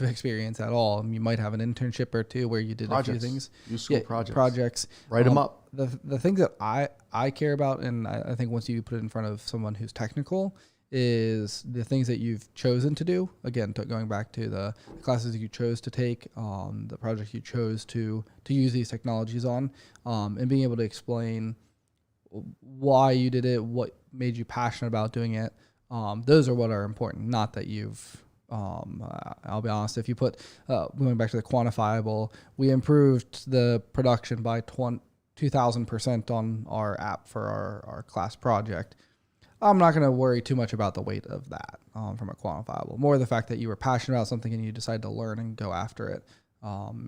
experience at all. You might have an internship or two where you did a few things. Useful projects. Projects. Write them up. The things that I care about, and I think once you put it in front of someone who's technical, is the things that you've chosen to do. Again, going back to the classes you chose to take, the projects you chose to use these technologies on, and being able to explain why you did it, what made you passionate about doing it. Those are what are important, not that you've, I'll be honest, if you put, going back to the quantifiable, we improved the production by 2,000% on our app for our class project. I'm not going to worry too much about the weight of that from a quantifiable. More the fact that you were passionate about something and you decided to learn and go after it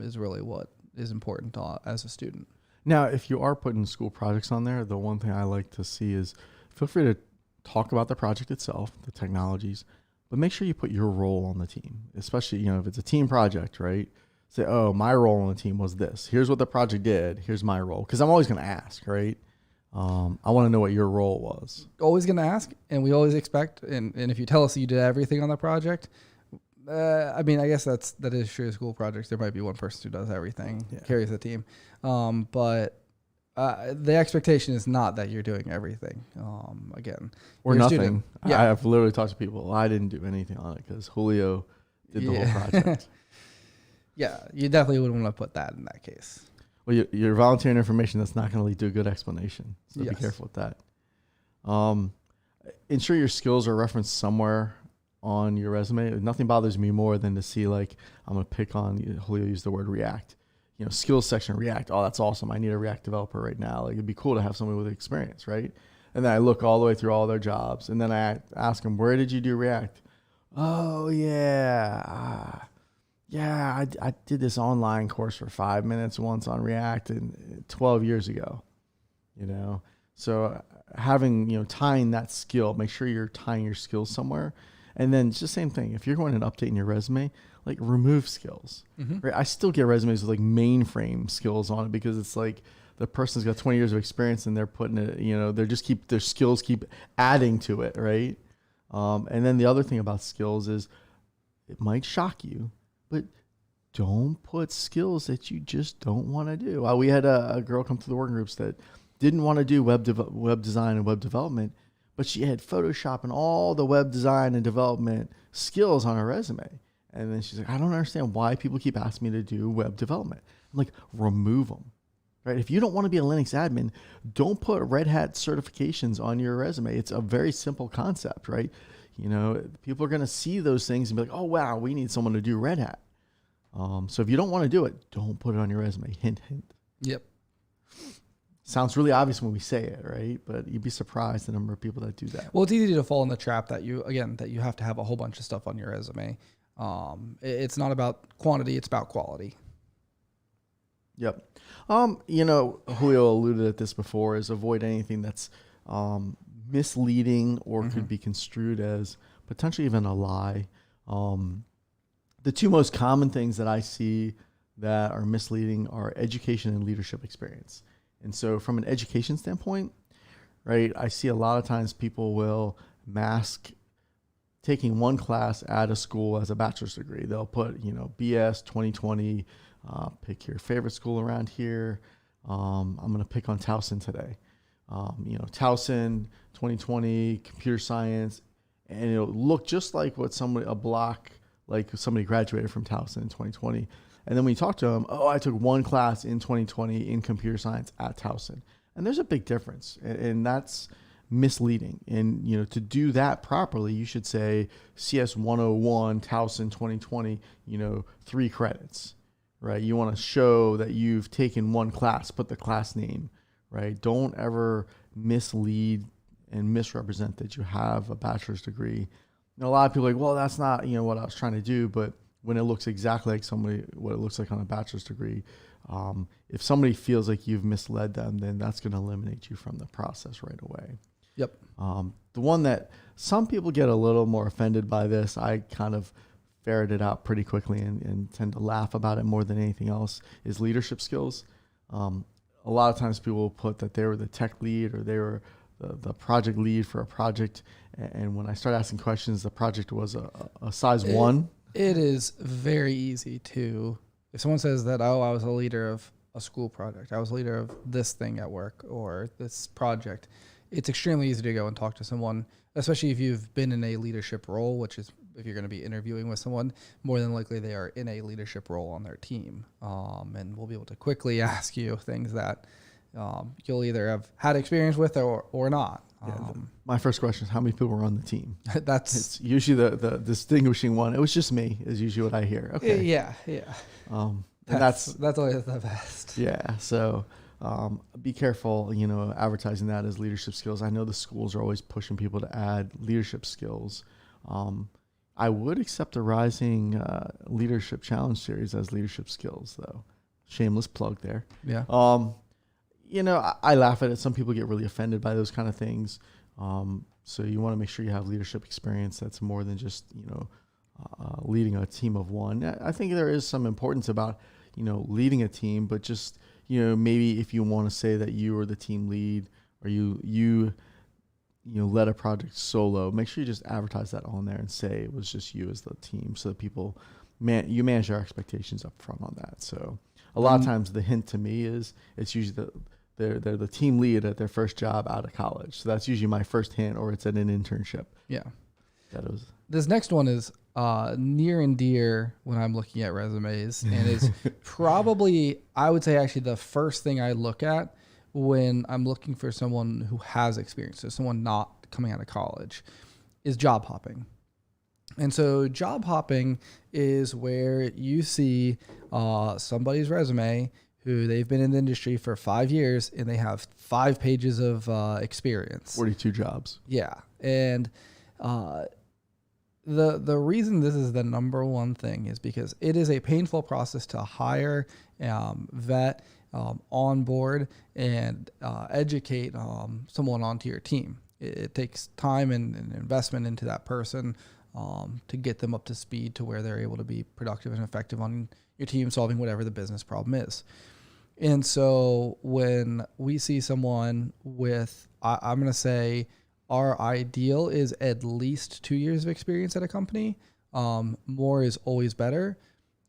is really what is important as a student. Now, if you are putting school projects on there, the one thing I like to see is feel free to talk about the project itself, the technologies, but make sure you put your role on the team, especially, if it's a team project, right? Say, oh, my role on the team was this. Here's what the project did. Here's my role. Because I'm always going to ask, right? I want to know what your role was. Always going to ask, and we always expect, and if you tell us you did everything on the project, I guess that is true of school projects. There might be one person who does everything, carries the team. But the expectation is not that you're doing everything. Again, or nothing. Student. Yeah. I've literally talked to people. I didn't do anything on it because Julio did the whole project. Yeah, you definitely wouldn't want to put that in that case. Well, you're volunteering information that's not going to lead to a good explanation. So be careful with that. Ensure your skills are referenced somewhere on your resume. Nothing bothers me more than to see, like, I'm going to pick on, Julio used the word React. Skills section, React. Oh, that's awesome. I need a React developer right now. Like, it'd be cool to have somebody with experience, right? And then I look all the way through all their jobs. And then I ask them, where did you do React? Oh, yeah. I did this online course for 5 minutes once on React and 12 years ago, So having, tying that skill, make sure you're tying your skills somewhere. And then it's the same thing. If you're going and updating your resume, like, remove skills. Mm-hmm. Right? I still get resumes with like mainframe skills on it because it's like the person's got 20 years of experience and they're putting it, their skills keep adding to it. Right. And then the other thing about skills is it might shock you, but don't put skills that you just don't want to do. We had a girl come to the working groups that didn't want to do web design and web development, but she had Photoshop and all the web design and development skills on her resume. And then she's like, I don't understand why people keep asking me to do web development. I'm like, remove them, right? If you don't want to be a Linux admin, don't put Red Hat certifications on your resume. It's a very simple concept, right? People are going to see those things and be like, oh, wow, we need someone to do Red Hat. So if you don't want to do it, don't put it on your resume. Hint, hint. Yep. Sounds really obvious when we say it, right? But you'd be surprised the number of people that do that. Well, it's easy to fall in the trap that you have to have a whole bunch of stuff on your resume. It's not about quantity, it's about quality. Yep. Julio alluded at this before, is avoid anything that's misleading or could be construed as potentially even a lie. The two most common things that I see that are misleading are education and leadership experience. And so from an education standpoint, right, I see a lot of times people will mask taking one class at a school as a bachelor's degree. They'll put, BS 2020, pick your favorite school around here. I'm going to pick on Towson today. Towson 2020, computer science, and it'll look just like what somebody graduated from Towson in 2020. And then when you talk to them, oh, I took one class in 2020 in computer science at Towson. And there's a big difference, and that's misleading. And, to do that properly, you should say CS 101, Towson 2020, 3 credits, right? You want to show that you've taken one class, put the class name, right? Don't ever mislead and misrepresent that you have a bachelor's degree. A lot of people are like, well, that's not, what I was trying to do, but when it looks exactly like what it looks like on a bachelor's degree, If somebody feels like you've misled them, then that's going to eliminate you from the process right away. Yep. The one that some people get a little more offended by this, I kind of ferreted out pretty quickly and tend to laugh about it more than anything else, is leadership skills. A lot of times people will put that they were the tech lead or they were the project lead for a project. And when I start asking questions, the project was a size 1. It is very easy to, if someone says that, oh, I was a leader of a school project, I was a leader of this thing at work or this project, it's extremely easy to go and talk to someone, especially if you've been in a leadership role, which is if you're going to be interviewing with someone, more than likely they are in a leadership role on their team. And we'll be able to quickly ask you things that you'll either have had experience with or not. My first question is, how many people were on the team? It's usually the distinguishing one. It was just me, is usually what I hear. Okay. Yeah. That's always the best. Yeah. So be careful, advertising that as leadership skills. I know the schools are always pushing people to add leadership skills. I would accept the Rising Leadership Challenge series as leadership skills, though. Shameless plug there. Yeah. I laugh at it. Some people get really offended by those kind of things. So you want to make sure you have leadership experience that's more than just, leading a team of one. I think there is some importance about, leading a team, but just, maybe if you want to say that you are the team lead or you led a project solo, make sure you just advertise that on there and say it was just you as the team so that people, you manage their expectations up front on that. So a lot of times the hint to me is it's usually they're the team lead at their first job out of college. So that's usually my first hint, or it's at an internship. Yeah. This next one is near and dear when I'm looking at resumes, and is probably, I would say actually the first thing I look at when I'm looking for someone who has experience, so someone not coming out of college, is job hopping. And so job hopping is where you see somebody's resume who they've been in the industry for 5 years and they have 5 pages of experience. 42 jobs. Yeah. And the reason this is the number one thing is because it is a painful process to hire, vet, onboard, and educate someone onto your team. It takes time and investment into that person to get them up to speed to where they're able to be productive and effective on your team, solving whatever the business problem is. And so when we see someone with, I'm going to say our ideal is at least 2 years of experience at a company. More is always better.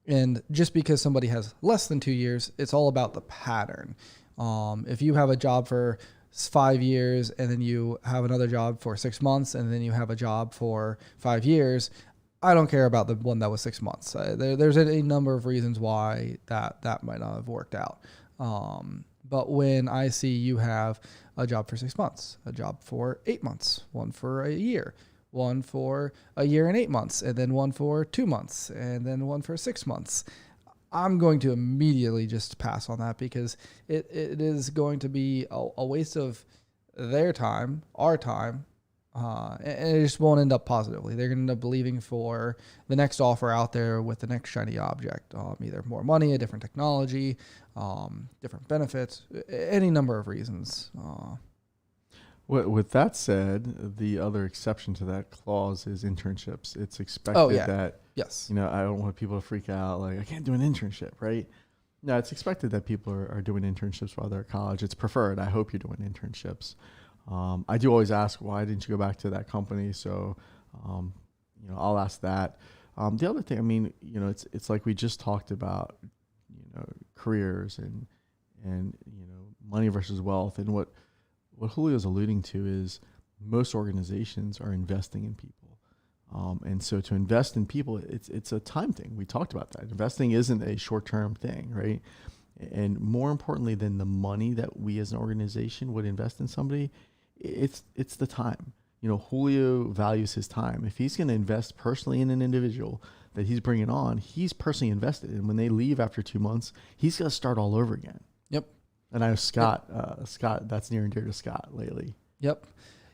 And just because somebody has less than 2 years, it's all about the pattern. If you have a job for 5 years and then you have another job for 6 months and then you have a job for 5 years, I don't care about the one that was 6 months. There's a number of reasons why that might not have worked out. But when I see you have a job for 6 months, a job for 8 months, one for a year, one for a year and 8 months, and then one for 2 months, and then one for 6 months, I'm going to immediately just pass on that because it is going to be a waste of their time, our time, and it just won't end up positively. They're going to end up leaving for the next offer out there with the next shiny object, either more money, a different technology, different benefits, any number of reasons. With that said, the other exception to that clause is internships. It's expected that, yes, I don't want people to freak out like I can't do an internship, right? No, it's expected that people are doing internships while they're at college. It's preferred. I hope you're doing internships. I do always ask, why didn't you go back to that company? So, I'll ask that. The other thing, it's like we just talked about, careers and money versus wealth. And what Julio's alluding to is most organizations are investing in people. And so to invest in people, it's a time thing. We talked about that. Investing isn't a short-term thing, right? And more importantly than the money that we as an organization would invest in somebody, it's the time. Julio values his time. If he's going to invest personally in an individual that he's bringing on, he's personally invested. And when they leave after 2 months, he's going to start all over again. Yep. And I know Scott, that's near and dear to Scott lately. Yep.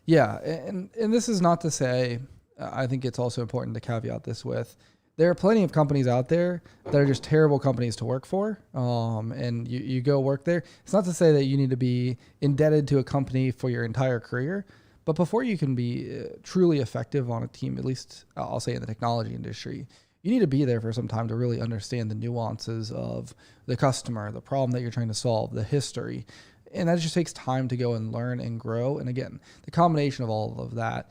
Yeah. And this is not to say, I think it's also important to caveat this with there are plenty of companies out there that are just terrible companies to work for. And you go work there. It's not to say that you need to be indebted to a company for your entire career, but before you can be truly effective on a team, at least I'll say in the technology industry, you need to be there for some time to really understand the nuances of the customer, the problem that you're trying to solve, the history. And that just takes time to go and learn and grow. And again, the combination of all of that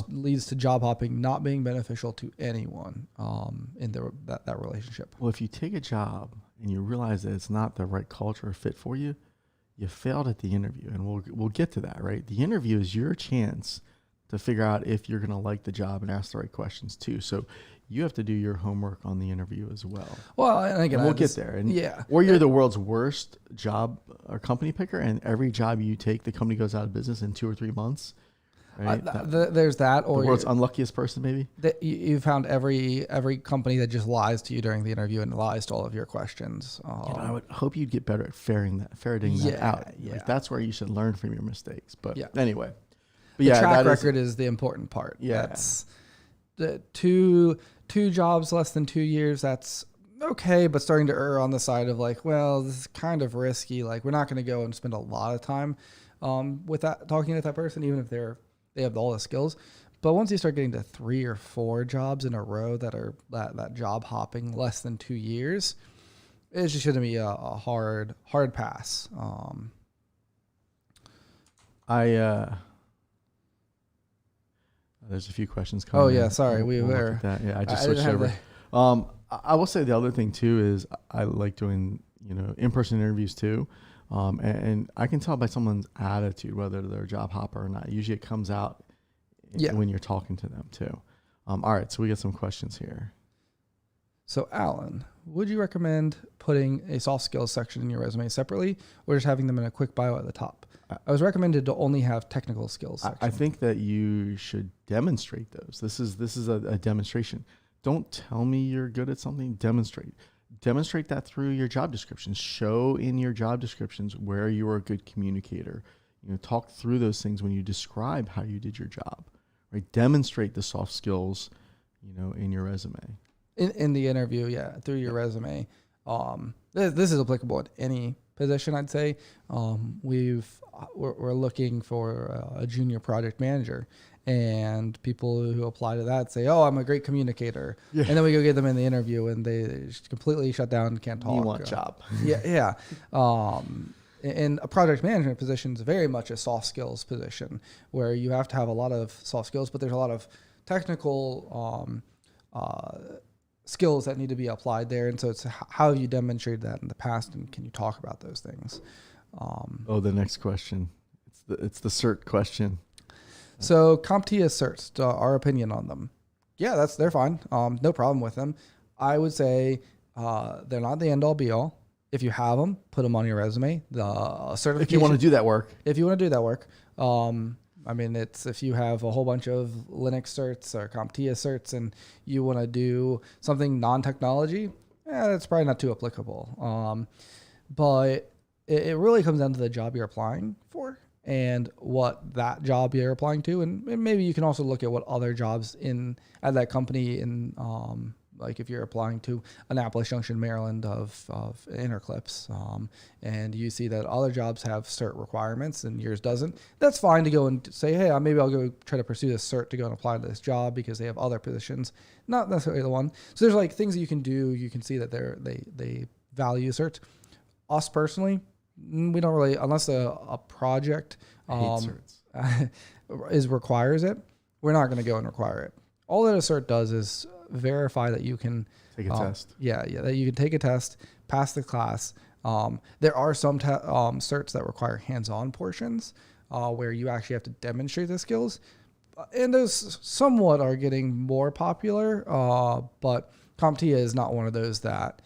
leads to job hopping not being beneficial to anyone in that relationship. Well, if you take a job and you realize that it's not the right culture or fit for you, you failed at the interview. And we'll get to that, right? The interview is your chance to figure out if you're going to like the job and ask the right questions too. So you have to do your homework on the interview as well. Well, and again, we'll get there. And yeah. Or you're the world's worst job or company picker, and every job you take, the company goes out of business in 2 or 3 months. Right? There's that. Or the world's unluckiest person, maybe. You found every company that just lies to you during the interview and lies to all of your questions. I would hope you'd get better at ferreting that out. Yeah. Like, that's where you should learn from your mistakes. But anyway. But the track record is the important part. Yeah. That's the two jobs less than 2 years. That's okay, but starting to err on the side of like, well, this is kind of risky. Like, we're not going to go and spend a lot of time with that, talking with that person, even if they have all the skills. But once you start getting to 3 or 4 jobs in a row that are that job hopping less than 2 years, it's just going to be a hard pass. There's a few questions coming. Oh yeah, sorry, we were. Yeah, I just switched over. I will say the other thing too is I like doing in-person interviews too, and I can tell by someone's attitude whether they're a job hopper or not. Usually it comes out when you're talking to them too. All right, so we get some questions here. So Alan, would you recommend putting a soft skills section in your resume separately, or just having them in a quick bio at the top? I was recommended to only have technical skills section. I think that you should demonstrate those. This is a demonstration. Don't tell me you're good at something. Demonstrate that through your job descriptions. Show in your job descriptions where you are a good communicator. Talk through those things when you describe how you did your job. Right? Demonstrate the soft skills, in your resume. In the interview, through your resume. This is applicable at any position, I'd say. We're looking for a junior project manager, and people who apply to that say, "Oh, I'm a great communicator," and then we go get them in the interview, and they just completely shut down and can't talk. You want job? Yeah. And a project management position is very much a soft skills position where you have to have a lot of soft skills, but there's a lot of technical skills that need to be applied there. And so it's how have you demonstrated that in the past, and can you talk about those things? The next question. It's the cert question. So CompTIA certs, our opinion on them. Yeah, they're fine. No problem with them. I would say they're not the end all be all. If you have them, put them on your resume. The certification. If you want to do that work. I mean, it's if you have a whole bunch of Linux certs or CompTIA certs and you want to do something non-technology, that's probably not too applicable. But it really comes down to the job you're applying for and what that job you're applying to. And maybe you can also look at what other jobs at that company like if you're applying to Annapolis Junction, Maryland of Interclips, and you see that other jobs have cert requirements and yours doesn't, that's fine to go and say, hey, maybe I'll go try to pursue this cert to go and apply to this job because they have other positions, not necessarily the one. So there's like things that you can do. You can see that they value certs. Us personally, we don't really, unless a project requires it, we're not going to go and require it. All that a cert does is verify that you can take a test. That you can take a test, pass the class. There are some certs that require hands-on portions where you actually have to demonstrate the skills, and those somewhat are getting more popular. But CompTIA is not one of those that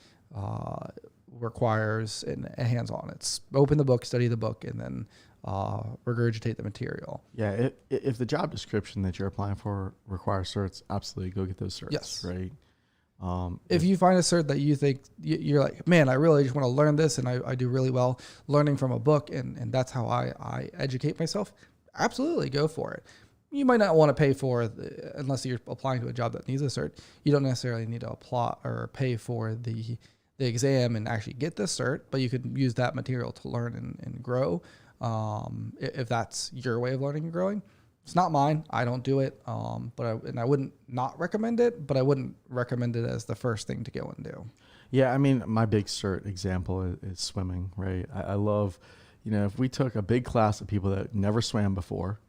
requires a hands-on. It's open the book, study the book, and then regurgitate the material. Yeah, if the job description that you're applying for requires certs, absolutely go get those certs. Yes. Right. If you find a cert that you think you're like, man, I really just want to learn this, and I do really well learning from a book, and that's how I educate myself, absolutely go for it. you might not want to pay for, unless you're applying to a job that needs a cert. You don't necessarily need to apply or pay for the exam and actually get the cert, but you could use that material to learn and grow. If that's your way of learning and growing. It's not mine. I don't do it. But I wouldn't not recommend it, but I wouldn't recommend it as the first thing to go and do. Yeah, I mean, my big cert example is swimming, right? I love, if we took a big class of people that never swam before,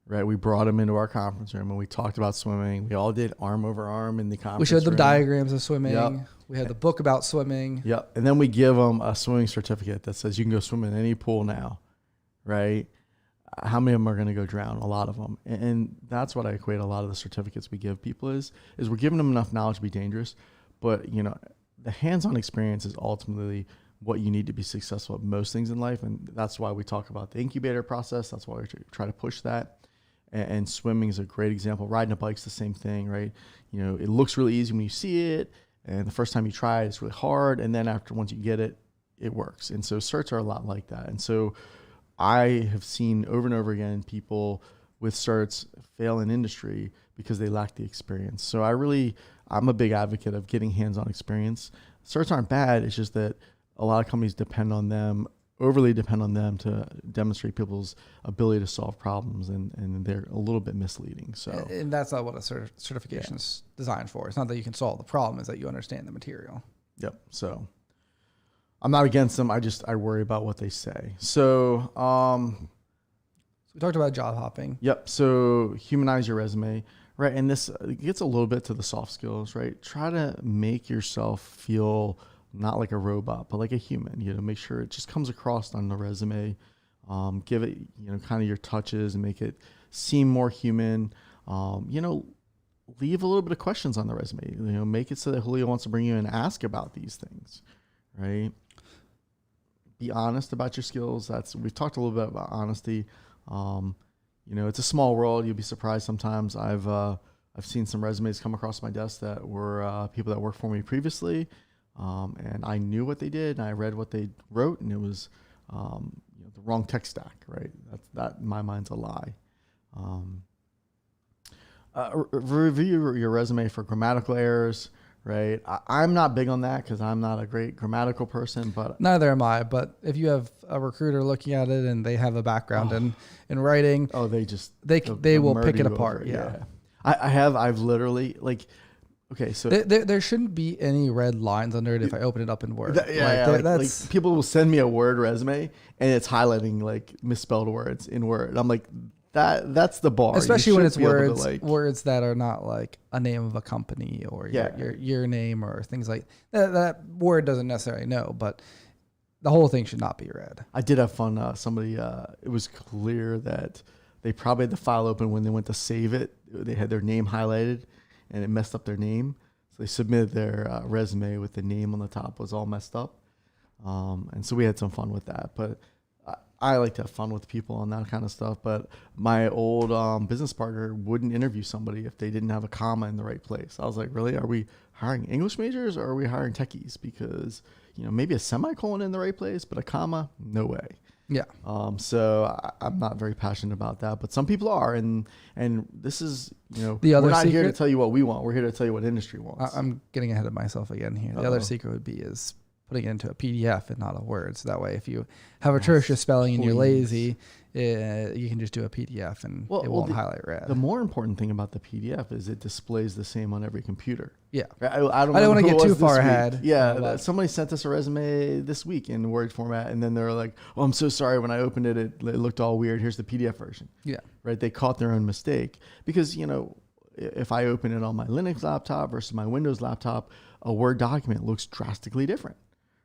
right? We brought them into our conference room and we talked about swimming. We all did arm over arm in the conference room. We showed them diagrams of swimming. Yep. We had the book about swimming. Yep. And then we give them a swimming certificate that says you can go swim in any pool now, right? How many of them are going to go drown? A lot of them. And that's what I equate a lot of the certificates we give people is we're giving them enough knowledge to be dangerous. But, the hands-on experience is ultimately what you need to be successful at most things in life. And that's why we talk about the incubator process. That's why we try to push that. And swimming is a great example. Riding a bike's the same thing, right? It looks really easy when you see it. And the first time you try it, it's really hard. And then once you get it, it works. And so certs are a lot like that. And so I have seen over and over again people with certs fail in industry because they lack the experience. So I'm a big advocate of getting hands-on experience. Certs aren't bad. It's just that a lot of companies overly depend on them to demonstrate people's ability to solve problems, and they're a little bit misleading. So, and that's not what a certification is designed for. It's not that you can solve the problem; it's that you understand the material. Yep. So, I'm not against them. I worry about what they say. So, we talked about job hopping. Yep. So, humanize your resume, right? And this gets a little bit to the soft skills, right? Try to make yourself feel not like a robot, but like a human. Make sure it just comes across on the resume. Give it, kind of your touches and make it seem more human. Leave a little bit of questions on the resume. Make it so that Julio wants to bring you in and ask about these things, right? Be honest about your skills. We've talked a little bit about honesty. It's a small world. You'll be surprised sometimes. I've seen some resumes come across my desk that were people that worked for me previously. And I knew what they did, and I read what they wrote, and it was the wrong tech stack, right? That in my mind's a lie. Review your resume for grammatical errors, right? I'm not big on that because I'm not a great grammatical person, but neither am I. But if you have a recruiter looking at it and they have a background in writing, they will pick it apart. Yeah. I've literally okay, so there shouldn't be any red lines under it if I open it up in Word. That's people will send me a Word resume and it's highlighting misspelled words in Word. I'm like, that's the bar. Especially when it's words that are not like a name of a company or your name or things like that. That Word doesn't necessarily know, but the whole thing should not be read. I did have fun. Somebody, it was clear that they probably had the file open when they went to save it. They had their name highlighted, and it messed up their name. So they submitted their resume with the name on the top was all messed up. And so we had some fun with that. But I like to have fun with people on that kind of stuff. But my old business partner wouldn't interview somebody if they didn't have a comma in the right place. I was like, really? Are we hiring English majors or are we hiring techies? Because, maybe a semicolon in the right place, but a comma, no way. Yeah. So I'm not very passionate about that, but some people are, and this is, the other we're not secret, here to tell you what we want. We're here to tell you what industry wants. I'm getting ahead of myself again here. The other secret would be is putting it into a PDF and not a Word. So that way, if you have atrocious spelling and you're lazy, you can just do a PDF and it won't highlight red. The more important thing about the PDF is it displays the same on every computer. Yeah. I don't want to get too far ahead. Yeah. Somebody sent us a resume this week in Word format, and then they were like, oh, I'm so sorry. When I opened it, it looked all weird. Here's the PDF version. Yeah. Right. They caught their own mistake because, if I open it on my Linux laptop versus my Windows laptop, a Word document looks drastically different.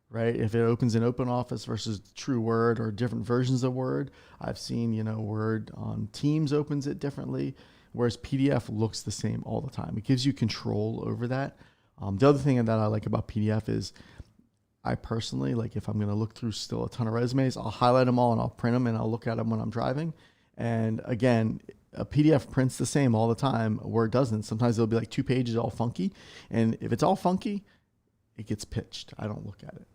Right? If it opens in OpenOffice versus True Word or different versions of Word, I've seen, Word on Teams opens it differently, whereas PDF looks the same all the time. It gives you control over that. The other thing that I like about PDF is I personally, if I'm going to look through still a ton of resumes, I'll highlight them all and I'll print them and I'll look at them when I'm driving. And again, a PDF prints the same all the time. Word doesn't. Sometimes it'll be like 2 pages all funky. And if it's all funky, it gets pitched. I don't look at it.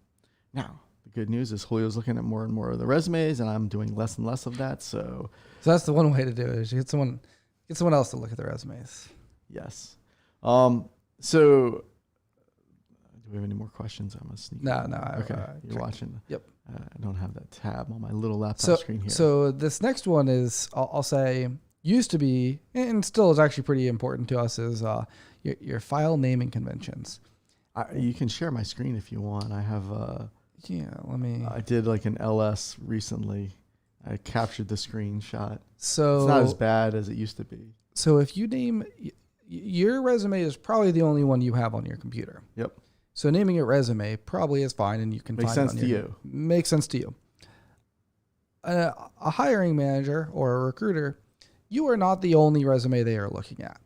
Now, the good news is Julio's looking at more and more of the resumes, and I'm doing less and less of that. So that's the one way to do it. Is you get Get someone else to look at the resumes. Yes. So do we have any more questions? I'm gonna sneak. No. Okay, you're watching. Yep. I don't have that tab on my little laptop screen here. So this next one is, I'll say, used to be, and still is actually pretty important to us, is your file naming conventions. You can share my screen if you want. I have. Let me. I did like an LS recently. I captured the screenshot. So it's not as bad as it used to be. So if you name your resume is probably the only one you have on your computer. Yep. So naming it resume probably is fine, and you can Makes find sense it on to you. Makes sense to you. A hiring manager or a recruiter, you are not the only resume they are looking at.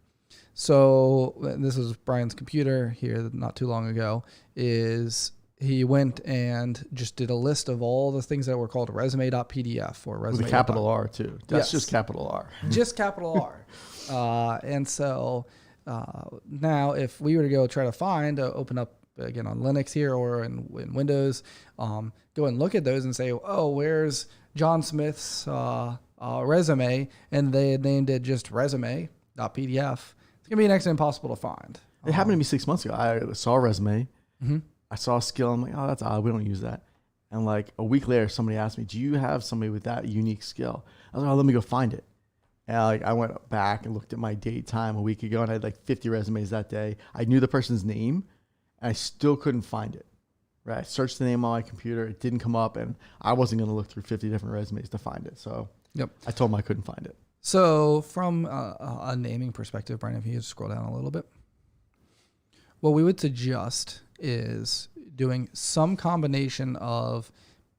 So this is Brian's computer here not too long ago. He went and just did a list of all the things that were called resume.pdf or resume. With a capital R too. That's just capital R. Just capital R. And so now if we were to go try to open up again on Linux here or in Windows, go and look at those and say, oh, where's John Smith's resume? And they had named it just resume.pdf. It's going to be next to impossible to find. It happened to me 6 months ago. I saw a resume. Mm-hmm. I saw a skill. I'm like, oh, that's odd. We don't use that. And like a week later, somebody asked me, do you have somebody with that unique skill? I was like, oh, let me go find it. And I went back and looked at my date time a week ago, and I had like 50 resumes that day. I knew the person's name, and I still couldn't find it. Right? I searched the name on my computer. It didn't come up, and I wasn't going to look through 50 different resumes to find it. So I told him I couldn't find it. So from a naming perspective, Brian, if you could scroll down a little bit, what we would suggest is doing some combination of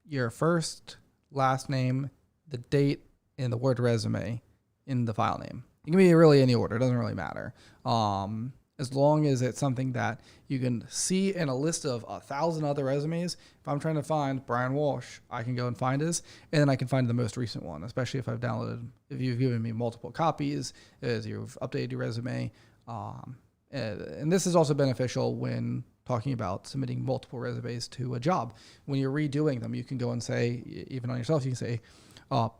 your first, last name, the date, and the word resume in the file name. It can be really any order. It doesn't really matter. As long as it's something that you can see in a list of 1,000 other resumes. If I'm trying to find Brian Walsh, I can go and find his, and then I can find the most recent one, especially if if you've given me multiple copies, as you've updated your resume. And this is also beneficial when talking about submitting multiple resumes to a job. When you're redoing them, you can go and say, even on yourself, you can say,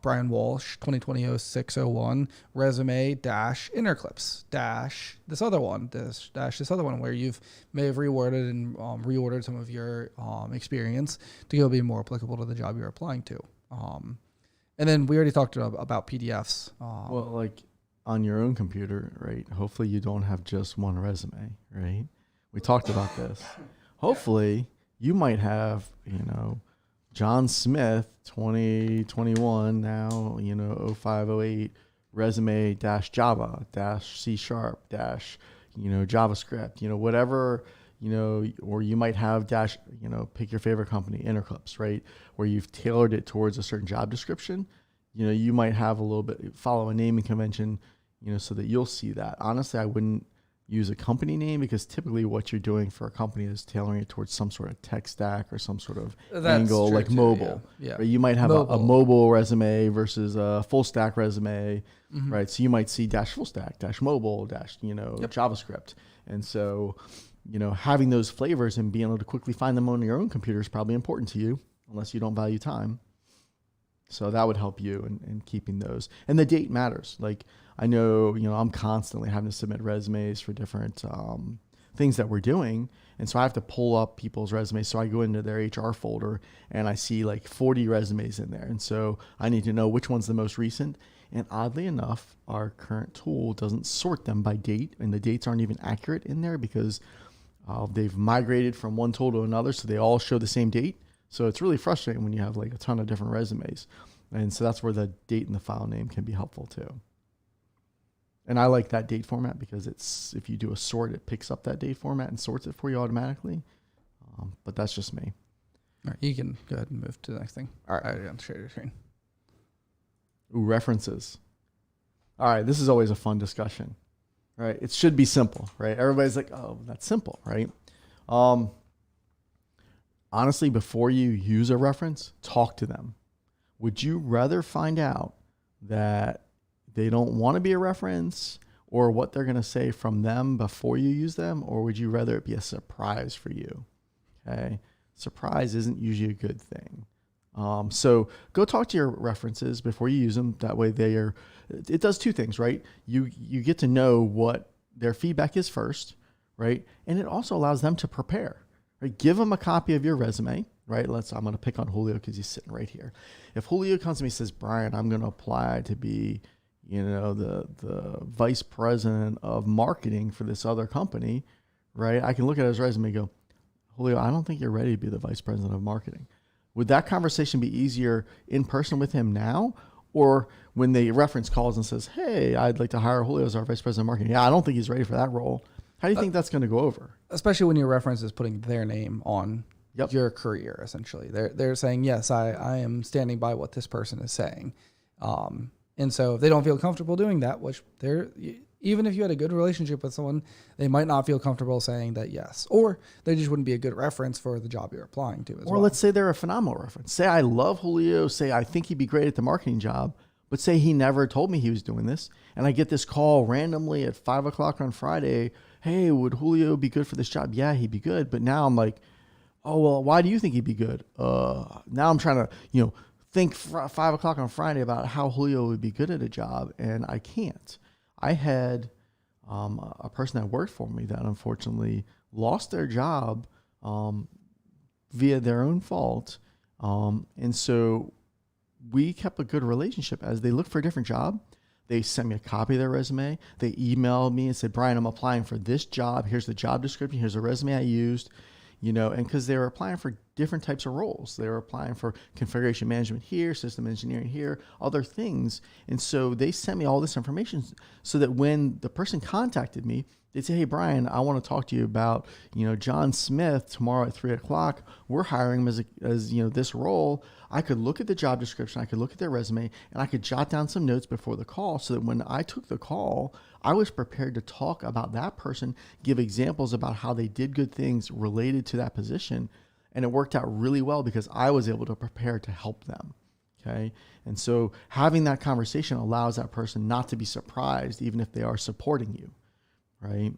Brian Walsh, 2020-0601, resume dash interclips dash this other one, this other one, where you may have reworded and reordered some of your experience to go be more applicable to the job you're applying to. And then we already talked about PDFs. Well, like on your own computer, right? Hopefully you don't have just one resume, right? We talked about this. Hopefully you might have, John Smith, 2021, now, 0508, resume dash Java dash C#, dash, JavaScript, whatever, or you might have dash, pick your favorite company, Interclips, right? Where you've tailored it towards a certain job description. You might have a little bit, follow a naming convention, so that you'll see that. Honestly, I wouldn't use a company name because typically what you're doing for a company is tailoring it towards some sort of tech stack or some sort of angle, like mobile. Yeah. Right? You might have a mobile resume versus a full stack resume, mm-hmm. right? So you might see dash full stack, dash mobile, dash, JavaScript. And so, having those flavors and being able to quickly find them on your own computer is probably important to you, unless you don't value time. So that would help you in keeping those. And the date matters. Like, I know, I'm constantly having to submit resumes for different things that we're doing. And so I have to pull up people's resumes. So I go into their HR folder and I see like 40 resumes in there. And so I need to know which one's the most recent. And oddly enough, our current tool doesn't sort them by date. And the dates aren't even accurate in there because they've migrated from one tool to another. So they all show the same date. So it's really frustrating when you have like a ton of different resumes. And so that's where the date and the file name can be helpful too. And I like that date format because if you do a sort, it picks up that date format and sorts it for you automatically. But that's just me. All right, you can go ahead and move to the next thing. All right, I didn't share your screen. Ooh, references. All right, this is always a fun discussion, right? It should be simple, right? Everybody's like, oh, that's simple, right? Honestly, before you use a reference, talk to them. Would you rather find out that they don't want to be a reference or what they're going to say from them before you use them? Or would you rather it be a surprise for you? Okay. Surprise isn't usually a good thing. So go talk to your references before you use them. That way it does two things, right? You get to know what their feedback is first, right? And it also allows them to prepare, right? Give them a copy of your resume, right? I'm going to pick on Julio because he's sitting right here. If Julio comes to me and says, Brian, I'm going to apply to be, the vice president of marketing for this other company, right? I can look at his resume and go, Julio, I don't think you're ready to be the vice president of marketing. Would that conversation be easier in person with him now? Or when the reference calls and says, hey, I'd like to hire Julio as our vice president of marketing. Yeah, I don't think he's ready for that role. How do you think that's going to go over? Especially when your reference is putting their name on your career, essentially. They're saying, yes, I am standing by what this person is saying. And so if they don't feel comfortable doing that, which even if you had a good relationship with someone, they might not feel comfortable saying that yes. Or they just wouldn't be a good reference for the job you're applying to as well. Or let's say they're a phenomenal reference. Say I love Julio. Say I think he'd be great at the marketing job. But say he never told me he was doing this. And I get this call randomly at 5 o'clock on Friday. Hey, would Julio be good for this job? Yeah, he'd be good. But now I'm like, oh, well, why do you think he'd be good? Now I'm trying to, think 5 o'clock on Friday about how Julio would be good at a job. And I can't. I had a person that worked for me that unfortunately lost their job via their own fault. And so we kept a good relationship as they looked for a different job. They sent me a copy of their resume. They emailed me and said, Brian, I'm applying for this job. Here's the job description. Here's the resume I used. And because they were applying for different types of roles. They were applying for configuration management here, system engineering here, other things. And so they sent me all this information so that when the person contacted me, they'd say, hey, Brian, I want to talk to you about, John Smith tomorrow at 3 o'clock. We're hiring him as this role. I could look at the job description. I could look at their resume, and I could jot down some notes before the call so that when I took the call, I was prepared to talk about that person, give examples about how they did good things related to that position. And it worked out really well because I was able to prepare to help them. Okay. And so having that conversation allows that person not to be surprised, even if they are supporting you. Right.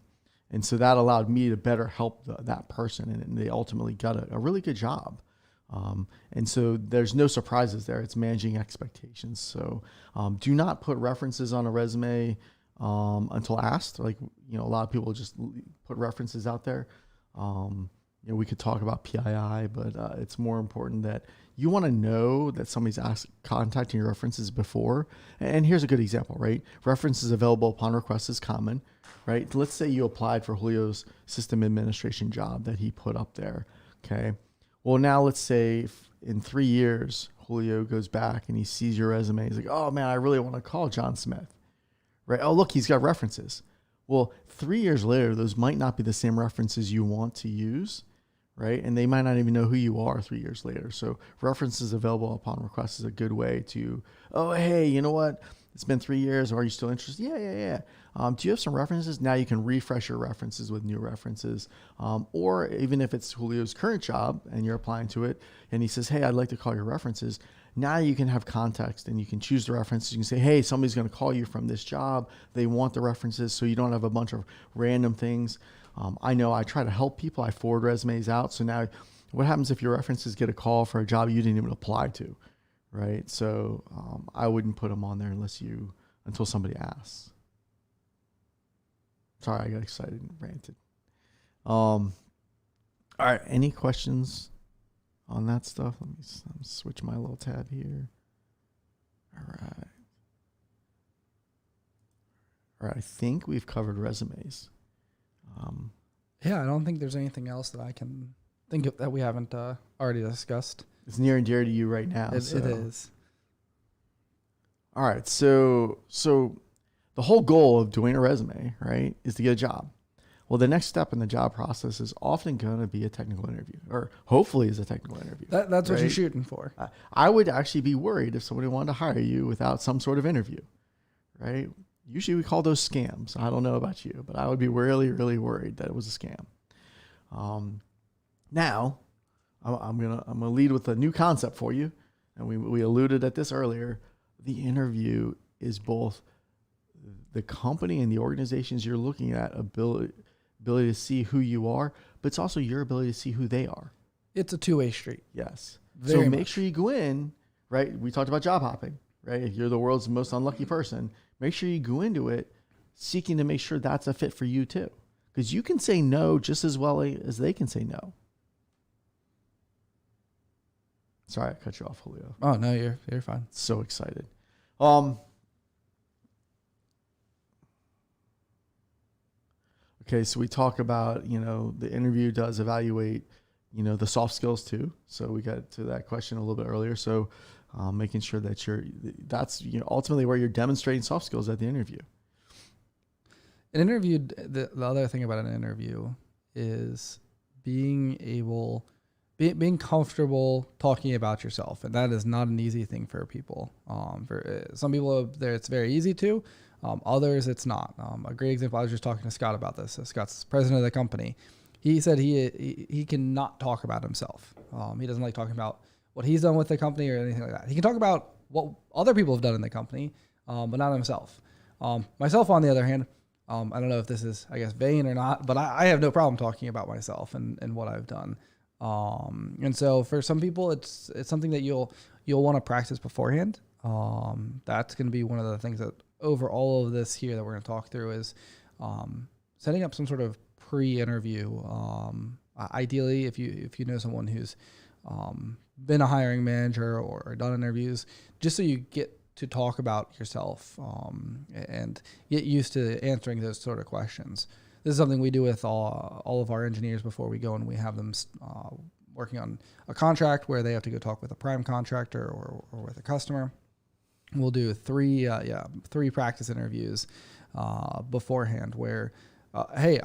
And so that allowed me to better help that person. And they ultimately got a really good job. And so there's no surprises there. It's managing expectations. So do not put references on a resume until asked. Like, a lot of people just put references out there. We could talk about PII, but it's more important that you want to know that somebody's contacting your references before. And here's a good example, right? References available upon request is common, right? Let's say you applied for Julio's system administration job that he put up there, okay? Well, now let's say in 3 years, Julio goes back and he sees your resume. He's like, oh, man, I really want to call John Smith, right? Oh, look, he's got references. Well, 3 years later, those might not be the same references you want to use, right? And they might not even know who you are 3 years later. So references available upon request is a good way to, oh, hey, you know what? It's been 3 years. Are you still interested? Yeah. Do you have some references? Now you can refresh your references with new references. Or even if it's Julio's current job and you're applying to it and he says, hey, I'd like to call your references. Now you can have context and you can choose the references. You can say, hey, somebody's going to call you from this job. They want the references so you don't have a bunch of random things. I know I try to help people. I forward resumes out. So now what happens if your references get a call for a job you didn't even apply to, right? So I wouldn't put them on there until somebody asks. Sorry, I got excited and ranted. All right, any questions on that stuff? Let me switch my little tab here. All right, I think we've covered resumes. Yeah, I don't think there's anything else that I can think of that we haven't already discussed. It's near and dear to you right now. It is. All right, so the whole goal of doing a resume, right, is to get a job. Well, the next step in the job process is often going to be a technical interview, or hopefully is a technical interview. That's right? What you're shooting for. I would actually be worried if somebody wanted to hire you without some sort of interview, right? Usually we call those scams. I don't know about you, but I would be really, really worried that it was a scam. Now, I'm gonna lead with a new concept for you, and we alluded at this earlier. The interview is both the company and the organizations you're looking at ability to see who you are, but it's also your ability to see who they are. It's a two-way street. Yes. So make sure you go in, right? We talked about job hopping, right? If you're the world's most unlucky person, make sure you go into it seeking to make sure that's a fit for you too. Because you can say no just as well as they can say no. Sorry, I cut you off, Julio. Oh, no, you're fine. So excited. Okay, so we talk about, the interview does evaluate, the soft skills too. So we got to that question a little bit earlier. So making sure that that's ultimately where you're demonstrating soft skills at the interview. An interview, the other thing about an interview is being comfortable talking about yourself. And that is not an easy thing for people. For some people, it's very easy to. Others, it's not. A great example, I was just talking to Scott about this. Scott's president of the company. He said he cannot talk about himself. He doesn't like talking about what he's done with the company or anything like that. He can talk about what other people have done in the company, but not himself. Myself, on the other hand, I don't know if this is, I guess, vain or not, but I have no problem talking about myself and what I've done. And so for some people, it's something that you'll want to practice beforehand. That's going to be one of the things that over all of this here that we're going to talk through is setting up some sort of pre-interview. Ideally, if you know someone who's been a hiring manager or done interviews, just so you get to talk about yourself and get used to answering those sort of questions. This is something we do with all of our engineers before we go, and we have them working on a contract where they have to go talk with a prime contractor or with a customer. We'll do three practice interviews beforehand where, hey,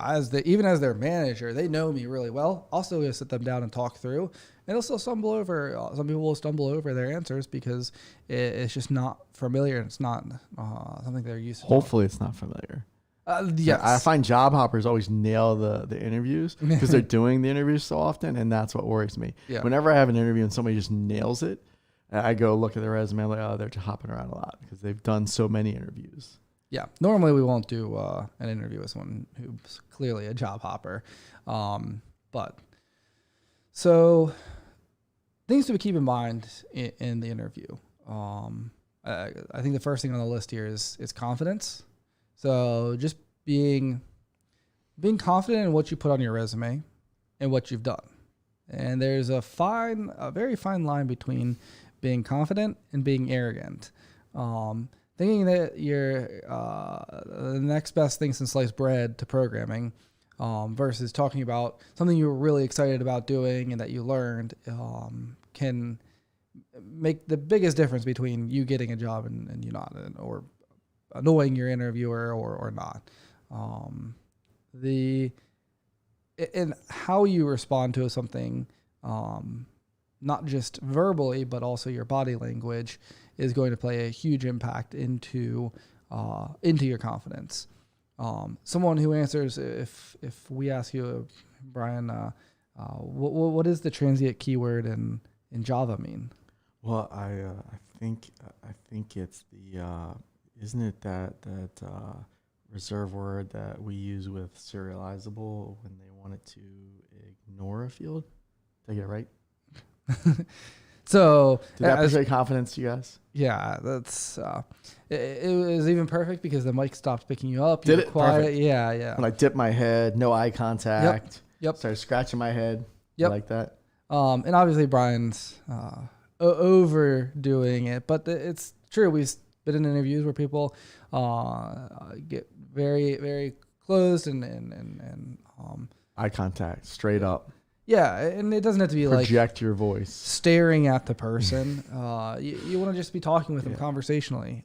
even as their manager, they know me really well. I'll still sit them down and talk through, and they'll still stumble over. Some people will stumble over their answers because it's just not familiar. And it's not something they're used to. Hopefully, it's not familiar. Yes. I find job hoppers always nail the interviews because they're doing the interviews so often, and that's what worries me. Yeah. Whenever I have an interview and somebody just nails it, I go look at their resume. I'm like, oh, they're just hopping around a lot because they've done so many interviews. Yeah. Normally, we won't do an interview with someone who's clearly a job hopper. But so things to keep in mind in the interview. I think the first thing on the list here is confidence. So just being confident in what you put on your resume and what you've done. And there's a very fine line between being confident and being arrogant. Thinking that you're the next best thing since sliced bread to programming versus talking about something you were really excited about doing and that you learned can make the biggest difference between you getting a job and you not, or annoying your interviewer or not. And how you respond to something, not just verbally, but also your body language is going to play a huge impact into your confidence. Someone who answers, if we ask you, Brian, what is the transient keyword in Java mean? Well, I think it's the isn't it that reserve word that we use with serializable when they wanted to ignore a field? Did I get it right? So did that portray confidence to you guys? Yeah, that's it was even perfect because the mic stopped picking you up. Did it? Quiet. Perfect. Yeah. When I dipped my head, no eye contact. Yep. Started scratching my head. Yep. Like that. And obviously Brian's overdoing it, but it's true. We've been in interviews where people get very, very closed and eye contact, straight up. Yeah, and it doesn't have to be project your voice, staring at the person. You want to just be talking with them conversationally.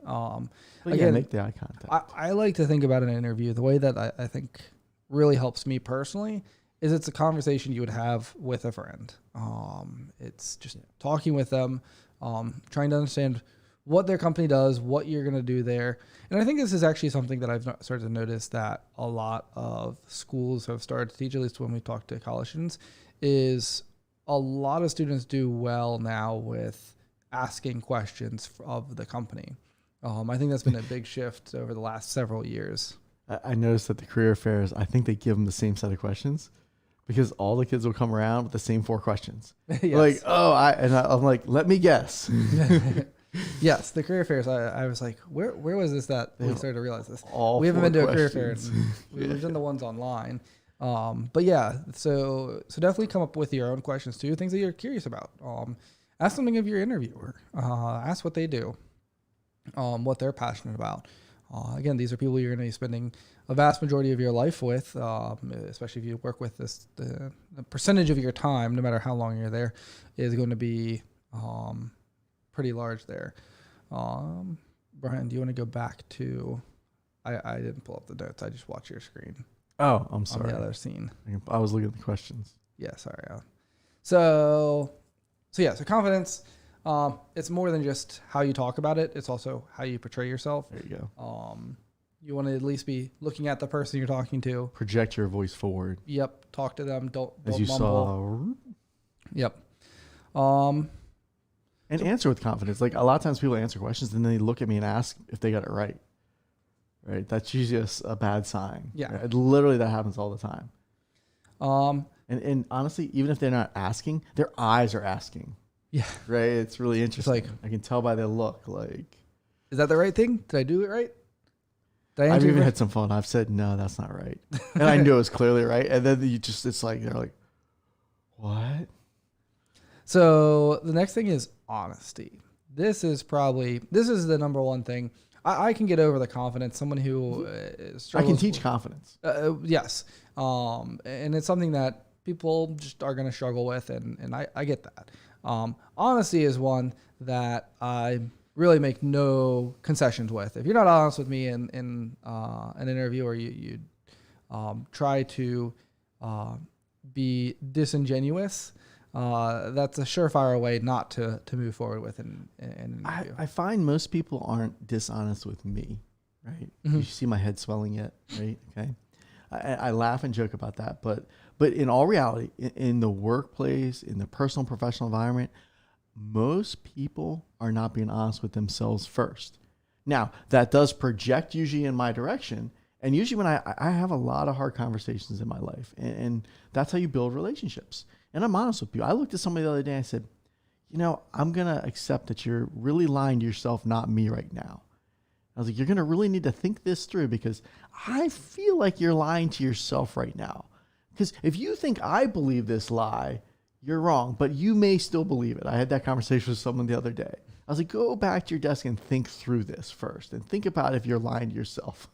Again, make the eye contact. I like to think about an interview. The way that I think really helps me personally is it's a conversation you would have with a friend. It's just talking with them, trying to understand what their company does, what you're going to do there. And I think this is actually something that I've started to notice that a lot of schools have started to teach, at least when we talk to college students, is a lot of students do well now with asking questions of the company. I think that's been a big shift over the last several years. I noticed that the career fairs, I think they give them the same set of questions because all the kids will come around with the same 4 questions. Yes. Like, I'm like, let me guess. Yes, the career fairs. I was like, where was this that we started to realize this? All We haven't 4 been to a career fair. questions. We've done the ones online. But yeah, so definitely come up with your own questions too, things that you're curious about. Ask something of your interviewer. Ask what they do, what they're passionate about. Again, these are people you're going to be spending a vast majority of your life with, especially if you work with this. The percentage of your time, no matter how long you're there, is going to be pretty large there. Brian, do you want to go back to? I didn't pull up the notes. I just watched your screen. Oh, I'm sorry. On the other scene. I was looking at the questions. Yeah, sorry. So confidence. It's more than just how you talk about it. It's also how you portray yourself. There you go. You want to at least be looking at the person you're talking to. Project your voice forward. Yep. Talk to them. Don't As you mumble. saw. Yep. And answer with confidence. Like a lot of times people answer questions and then they look at me and ask if they got it right. Right. That's usually a bad sign. Yeah. Right? Literally that happens all the time. And honestly, even if they're not asking, their eyes are asking. Yeah. Right. It's really interesting. Like, I can tell by their look. Like, is that the right thing? Did I do it right? I've even had some fun. I've said, no, that's not right. And I knew it was clearly right. And then it's like, they're like, what? So the next thing is honesty. This is the number one thing. I can get over the confidence. Someone who I can teach confidence. Yes. And it's something that people just are going to struggle with. And I get that. Honesty is one that I really make no concessions with. If you're not honest with me in an interview, or you try to be disingenuous, that's a surefire way not to move forward with an interview. I find most people aren't dishonest with me, right? Mm-hmm. You see my head swelling yet, right? Okay. I laugh and joke about that, but in all reality, in the workplace, in the personal professional environment, most people are not being honest with themselves first. Now, that does project usually in my direction. And usually when I have a lot of hard conversations in my life, and that's how you build relationships. And I'm honest with you. I looked at somebody the other day and I said, I'm going to accept that you're really lying to yourself, not me right now. I was like, you're going to really need to think this through because I feel like you're lying to yourself right now. Because if you think I believe this lie, you're wrong, but you may still believe it. I had that conversation with someone the other day. I was like, go back to your desk and think through this first and think about if you're lying to yourself.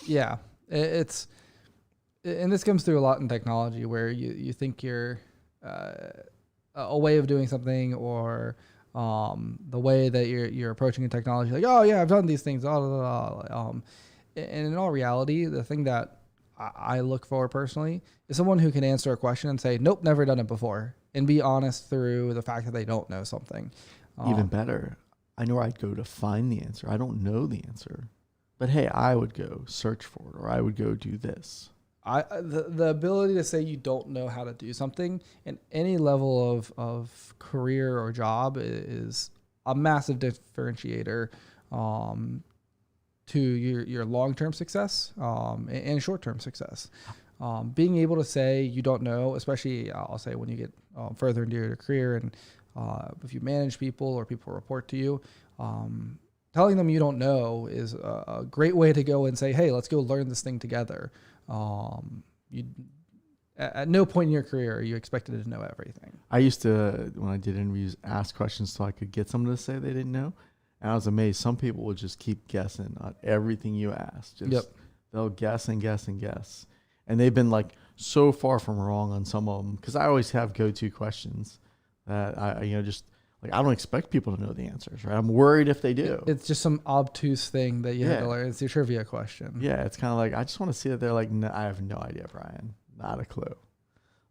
Yeah, and this comes through a lot in technology where you think you're a way of doing something, or the way that you're approaching a technology, like, oh yeah, I've done these things, and in all reality, the thing that I look for personally is someone who can answer a question and say, nope, never done it before, and be honest through the fact that they don't know something. Even better, I know where I'd go to find the answer. I don't know the answer, but hey, I would go search for it, or I would go do this. The ability to say you don't know how to do something in any level of career or job is a massive differentiator to your long-term success and short-term success. Being able to say you don't know, especially I'll say when you get further into your career, and if you manage people or people report to you, telling them you don't know is a great way to go and say, hey, let's go learn this thing together. At no point in your career are you expected to know everything. I used to, when I did interviews, ask questions so I could get someone to say they didn't know. And I was amazed. Some people would just keep guessing on everything you ask. They'll guess and guess and guess. And they've been like so far from wrong on some of them. Because I always have go-to questions that I don't expect people to know the answers, right? I'm worried if they do. It's just some obtuse thing that you have to learn. It's your trivia question. Yeah, it's kind of like, I just want to see that they're like, no, I have no idea, Brian. Not a clue.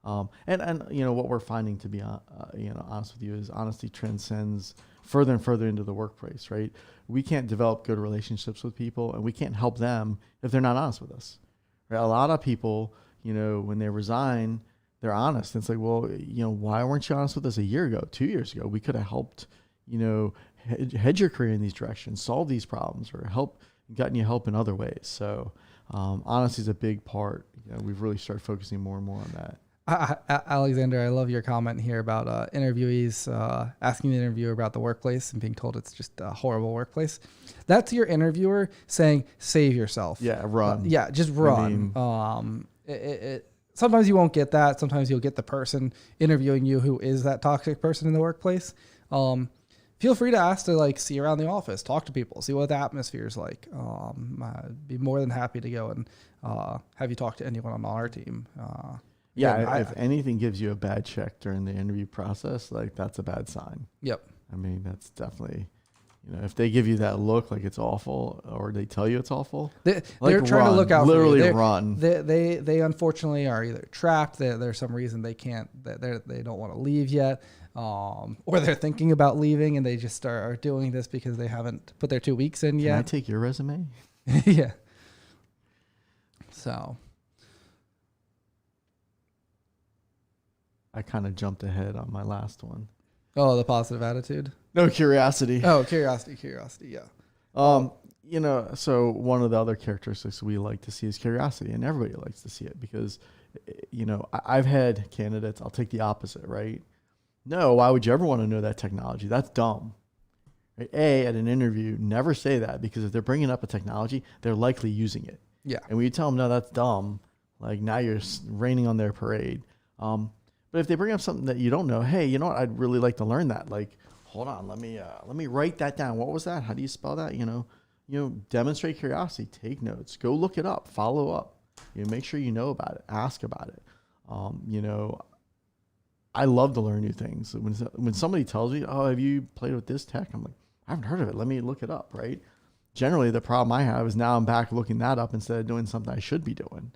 And what we're finding, to be honest with you, is honesty transcends further and further into the workplace, right? We can't develop good relationships with people, and we can't help them if they're not honest with us. Right? A lot of people, when they resign, they're honest. And it's like, well, why weren't you honest with us a year ago, 2 years ago? We could have helped, head your career in these directions, solve these problems, or help, gotten you help in other ways. So honesty is a big part. We've really started focusing more and more on that. Alexander, I love your comment here about interviewees asking the interviewer about the workplace and being told it's just a horrible workplace. That's your interviewer saying, save yourself. Yeah, run. Just run. I mean, sometimes you won't get that. Sometimes you'll get the person interviewing you who is that toxic person in the workplace. Feel free to ask to see around the office, talk to people, see what the atmosphere is like. I'd be more than happy to go and have you talk to anyone on our team. If anything gives you a bad check during the interview process, that's a bad sign. Yep. I mean, that's definitely, if they give you that look like it's awful, or they tell you it's awful, they're trying to look out literally for you. Run. They unfortunately are either trapped. There's some reason they can't. They don't want to leave yet, or they're thinking about leaving and they just are doing this because they haven't put their 2 weeks in yet. Can I take your resume? Yeah. So. I kind of jumped ahead on my last one. Oh, the positive attitude? No, curiosity. Oh, curiosity, yeah. So one of the other characteristics we like to see is curiosity, and everybody likes to see it because, I've had candidates, I'll take the opposite, right? No, why would you ever want to know that technology? That's dumb. Right? At an interview, never say that, because if they're bringing up a technology, they're likely using it. Yeah. And when you tell them, no, that's dumb, now you're raining on their parade. But if they bring up something that you don't know, hey, you know what? I'd really like to learn that. Hold on, let me write that down. What was that? How do you spell that? Demonstrate curiosity. Take notes. Go look it up. Follow up. Make sure you know about it. Ask about it. I love to learn new things. When somebody tells me, oh, have you played with this tech? I'm like, I haven't heard of it. Let me look it up. Right. Generally, the problem I have is now I'm back looking that up instead of doing something I should be doing.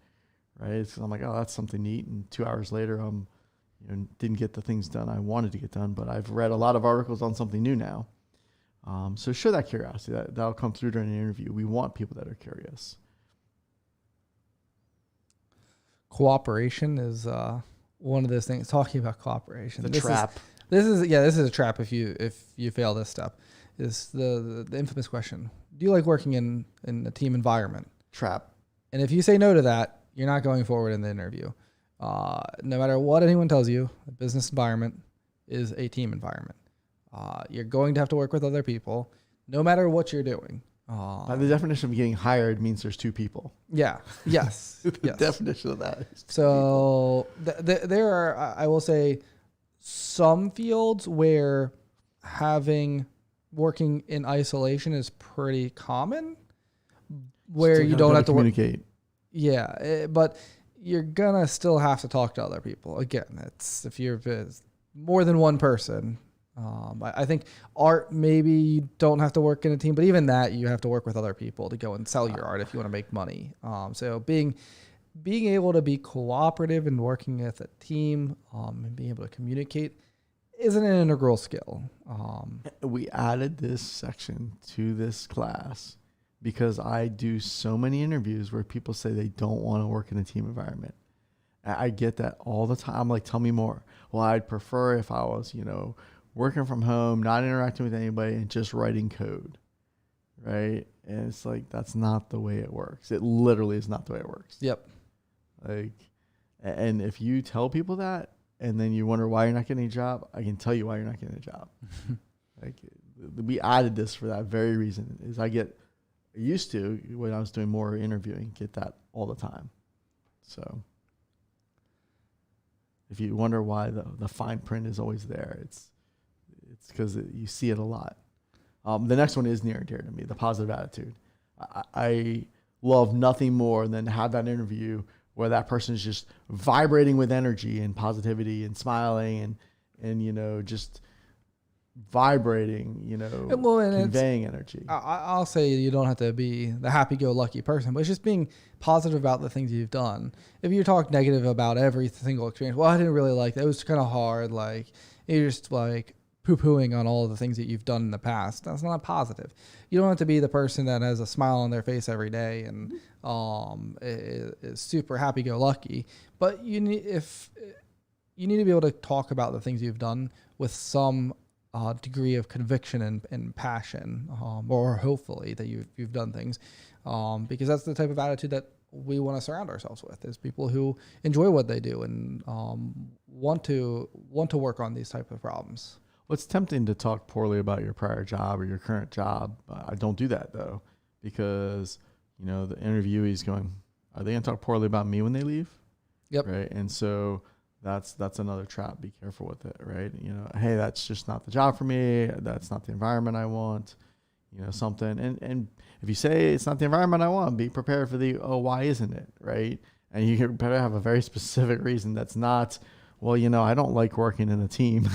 Right. So I'm like, oh, that's something neat. And 2 hours later, I'm didn't get the things done I wanted to get done, but I've read a lot of articles on something new now. So show that curiosity. That'll come through during an interview. We want people that are curious. Cooperation is one of those things. Talking about cooperation, the trap. This is a trap if you fail this step. Is the infamous question: do you like working in a team environment? Trap. And if you say no to that, you're not going forward in the interview. No matter what anyone tells you, a business environment is a team environment. You're going to have to work with other people, no matter what you're doing. The definition of getting hired means there's two people. Yeah. Yes. The definition of that is so there are, I will say, some fields where working in isolation is pretty common, where you don't have to communicate. Yeah, but you're gonna still have to talk to other people. Again, if you're more than one person. I think art, maybe you don't have to work in a team, but even that you have to work with other people to go and sell your art if you want to make money. So being able to be cooperative and working with a team and being able to communicate is an integral skill. We added this section to this class because I do so many interviews where people say they don't want to work in a team environment. I get that all the time. I'm like, tell me more. Well, I'd prefer if I was, working from home, not interacting with anybody, and just writing code, right? And it's like, that's not the way it works. It literally is not the way it works. Yep. And if you tell people that, and then you wonder why you're not getting a job, I can tell you why you're not getting a job. We added this for that very reason. I used to, when I was doing more interviewing, get that all the time. So if you wonder why the fine print is always there, it's because you see it a lot. The next one is near and dear to me, the positive attitude. I love nothing more than to have that interview where that person is just vibrating with energy and positivity and smiling and just vibrating, conveying energy. I'll say you don't have to be the happy-go-lucky person, but it's just being positive about the things you've done. If you talk negative about every single experience, well, I didn't really like that. It was kind of hard. You're just poo-pooing on all of the things that you've done in the past. That's not positive. You don't have to be the person that has a smile on their face every day and is super happy-go-lucky. But you need to be able to talk about the things you've done with some degree of conviction and passion, or hopefully that you've done things, because that's the type of attitude that we want to surround ourselves with, is people who enjoy what they do and want to work on these type of problems. Well, it's tempting to talk poorly about your prior job or your current job. I don't do that though, because the interviewee's going, are they going to talk poorly about me when they leave? Yep. Right. And so that's another trap. Be careful with it. Right. Hey, that's just not the job for me. That's not the environment I want. Something. And if you say it's not the environment I want, be prepared for why isn't it? Right. And you better have a very specific reason that's not, well, I don't like working in a team.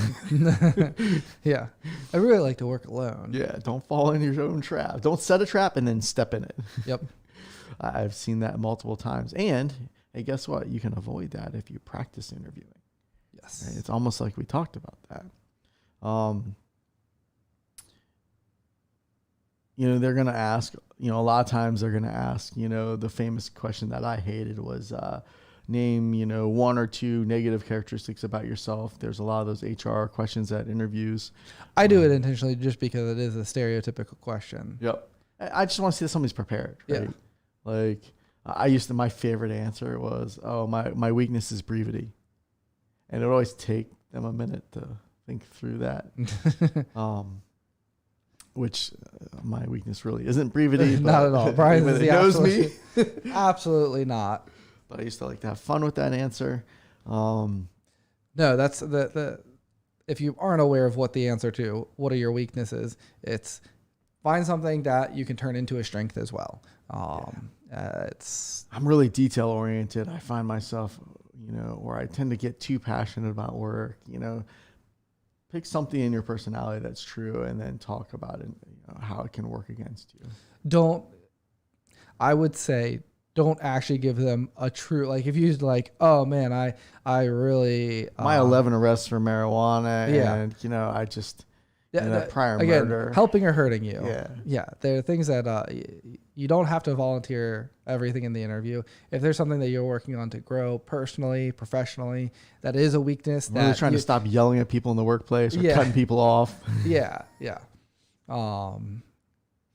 Yeah. I really like to work alone. Yeah. Don't fall in your own trap. Don't set a trap and then step in it. Yep. I've seen that multiple times. And hey, guess what? You can avoid that if you practice interviewing. Yes. Right? It's almost like we talked about that. They're going to ask, a lot of times they're going to ask, the famous question that I hated was, name, one or two negative characteristics about yourself. There's a lot of those HR questions at interviews. I do it intentionally just because it is a stereotypical question. Yep. I just want to see that somebody's prepared. Right? Yeah. Like my favorite answer was, my weakness is brevity. And it would always take them a minute to think through that. Which my weakness really isn't brevity. Not at all. Brian knows me. Absolutely not. But I used to like to have fun with that answer. No, that's the if you aren't aware of what the answer to what are your weaknesses, it's find something that you can turn into a strength as well. I'm really detail oriented. I find myself, where I tend to get too passionate about work. Pick something in your personality that's true, and then talk about it. How it can work against you. I would say don't actually give them a true, like if you like, oh man, I really my 11 arrests for marijuana, yeah. And I just prior again, murder, helping or hurting you. Yeah. There are things that you don't have to volunteer everything in the interview. If there's something that you're working on to grow personally, professionally, that is a weakness. Really trying to stop yelling at people in the workplace or cutting people off. Yeah.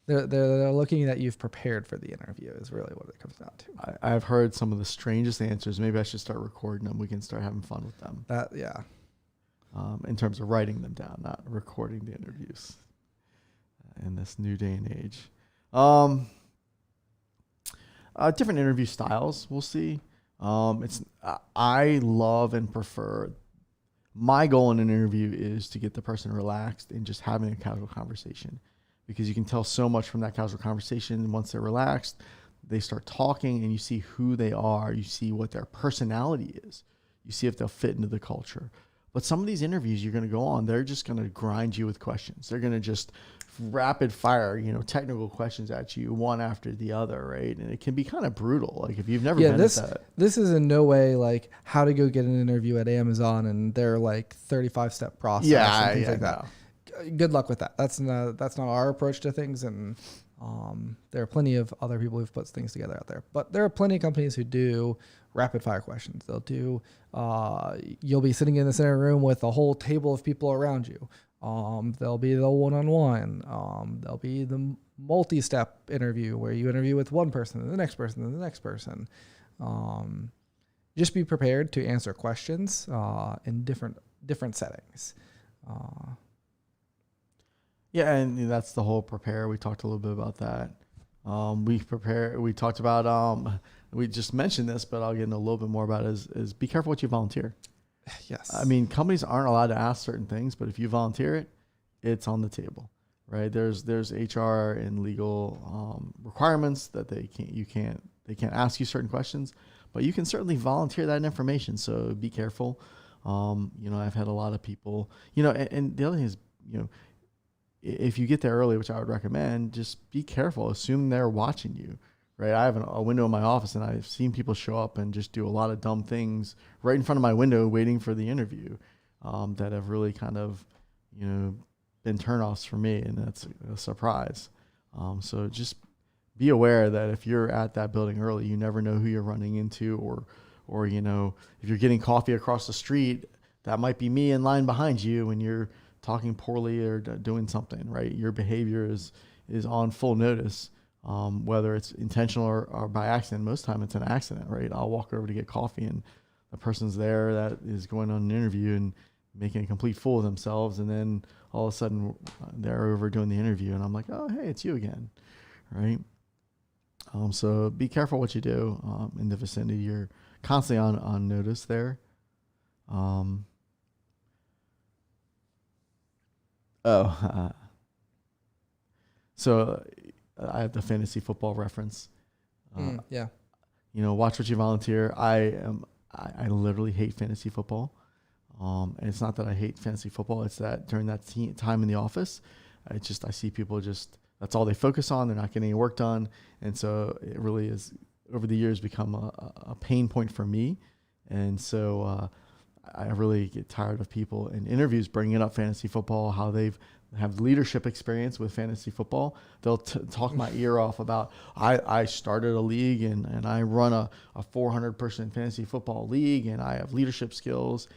They're looking that you've prepared for the interview is really what it comes down to. I've heard some of the strangest answers. Maybe I should start recording them. We can start having fun with them. In terms of writing them down, not recording the interviews in this new day and age. Different interview styles we'll see. I love and prefer, my goal in an interview is to get the person relaxed and just having a casual conversation, because you can tell so much from that casual conversation. Once they're relaxed, they start talking and you see who they are. You see what their personality is. You see if they'll fit into the culture. But some of these interviews you're going to go on, they're just going to grind you with questions. They're going to just rapid fire, technical questions at you one after the other, right? And it can be kind of brutal. Like if you've never been at that. This is in no way like how to go get an interview at Amazon and their like 35-step process and things like that. Good luck with that. That's not our approach to things, and there are plenty of other people who've put things together out there. But there are plenty of companies who do rapid fire questions. They'll do, you'll be sitting in the center room with a whole table of people around you. There'll be the one-on-one. There'll be the multi-step interview where you interview with one person and the next person and the next person. Just be prepared to answer questions in different settings. Yeah, and that's the whole prepare. We talked a little bit about that. We talked about, we just mentioned this, but I'll get into a little bit more about it, is be careful what you volunteer. Yes. I mean, companies aren't allowed to ask certain things, but if you volunteer it, it's on the table, right? There's HR and legal requirements that they can't ask you certain questions, but you can certainly volunteer that information. So be careful. I've had a lot of people, and the other thing is, if you get there early, which I would recommend, just be careful. Assume they're watching you, right? I have a window in my office, and I've seen people show up and just do a lot of dumb things right in front of my window waiting for the interview that have really kind of, been turnoffs for me, and that's a surprise. So just be aware that if you're at that building early, you never know who you're running into, or if you're getting coffee across the street, that might be me in line behind you, and you're talking poorly or doing something, right? Your behavior is on full notice, whether it's intentional or by accident. Most time it's an accident, right? I'll walk over to get coffee and the person's there that is going on an interview and making a complete fool of themselves, and then all of a sudden they're over doing the interview, and I'm like, oh, hey, it's you again, right? So be careful what you do in the vicinity. You're constantly on notice there. So I have the fantasy football reference. Yeah. Watch what you volunteer. I literally hate fantasy football. And it's not that I hate fantasy football. It's that during that time in the office, I see people that's all they focus on. They're not getting any work done. And so it really is over the years become a pain point for me. And so I really get tired of people in interviews bringing up fantasy football, how they've have leadership experience with fantasy football. They'll talk my ear off about, I started a league and I run a 400-person fantasy football league and I have leadership skills.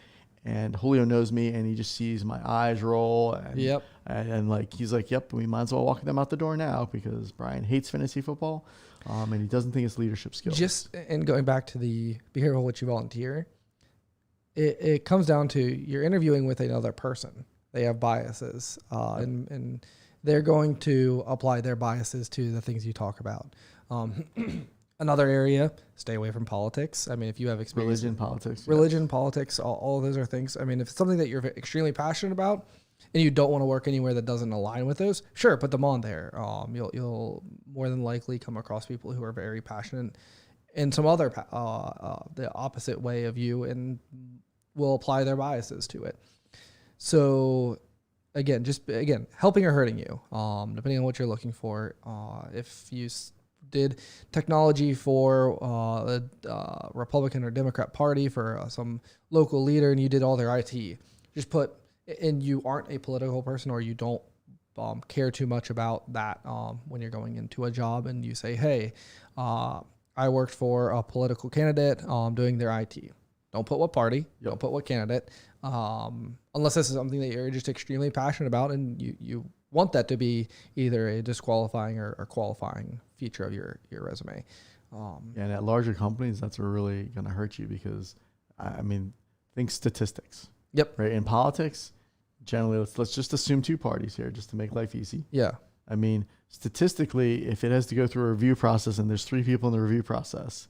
And Julio knows me, and he just sees my eyes roll. And, yep. And like he's like, yep, we might as well walk them out the door now because Brian hates fantasy football, and he doesn't think it's leadership skills. And going back to the be careful what you volunteer, it comes down to you're interviewing with another person. They have biases, and they're going to apply their biases to the things you talk about. Another area, stay away from politics. I mean, if you have experience... Religion, politics, all of those are things. I mean, if it's something that you're extremely passionate about and you don't want to work anywhere that doesn't align with those, sure, put them on there. You'll more than likely come across people who are very passionate in some other, the opposite way of you, and will apply their biases to it. So... Again, helping or hurting you, depending on what you're looking for. If you did technology for the Republican or Democrat Party for some local leader and you did all their IT, just put, and you aren't a political person or you don't care too much about that when you're going into a job and you say, hey, I worked for a political candidate doing their IT. Don't put what party, don't put what candidate, unless this is something that you're just extremely passionate about and you want that to be either a disqualifying or qualifying feature of your resume. And at larger companies, that's really going to hurt you because, I mean, think statistics. Yep. Right. In politics, generally, let's just assume two parties here just to make life easy. Yeah. I mean, statistically, if it has to go through a review process and there's three people in the review process,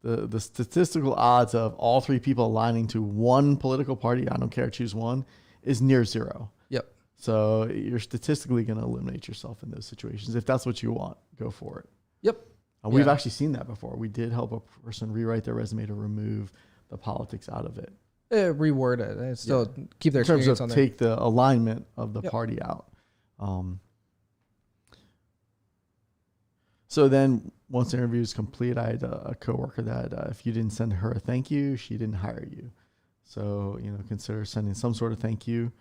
the statistical odds of all three people aligning to one political party, I don't care, choose one, is near zero. Yep. So you're statistically going to eliminate yourself in those situations. If that's what you want, go for it. Yep. We've actually seen that before. We did help a person rewrite their resume to remove the politics out of it. Reword it and still keep their experience in terms of on there. Take the alignment of the party out. So then once the interview is complete, I had a coworker that if you didn't send her a thank you, she didn't hire you. So, consider sending some sort of thank you.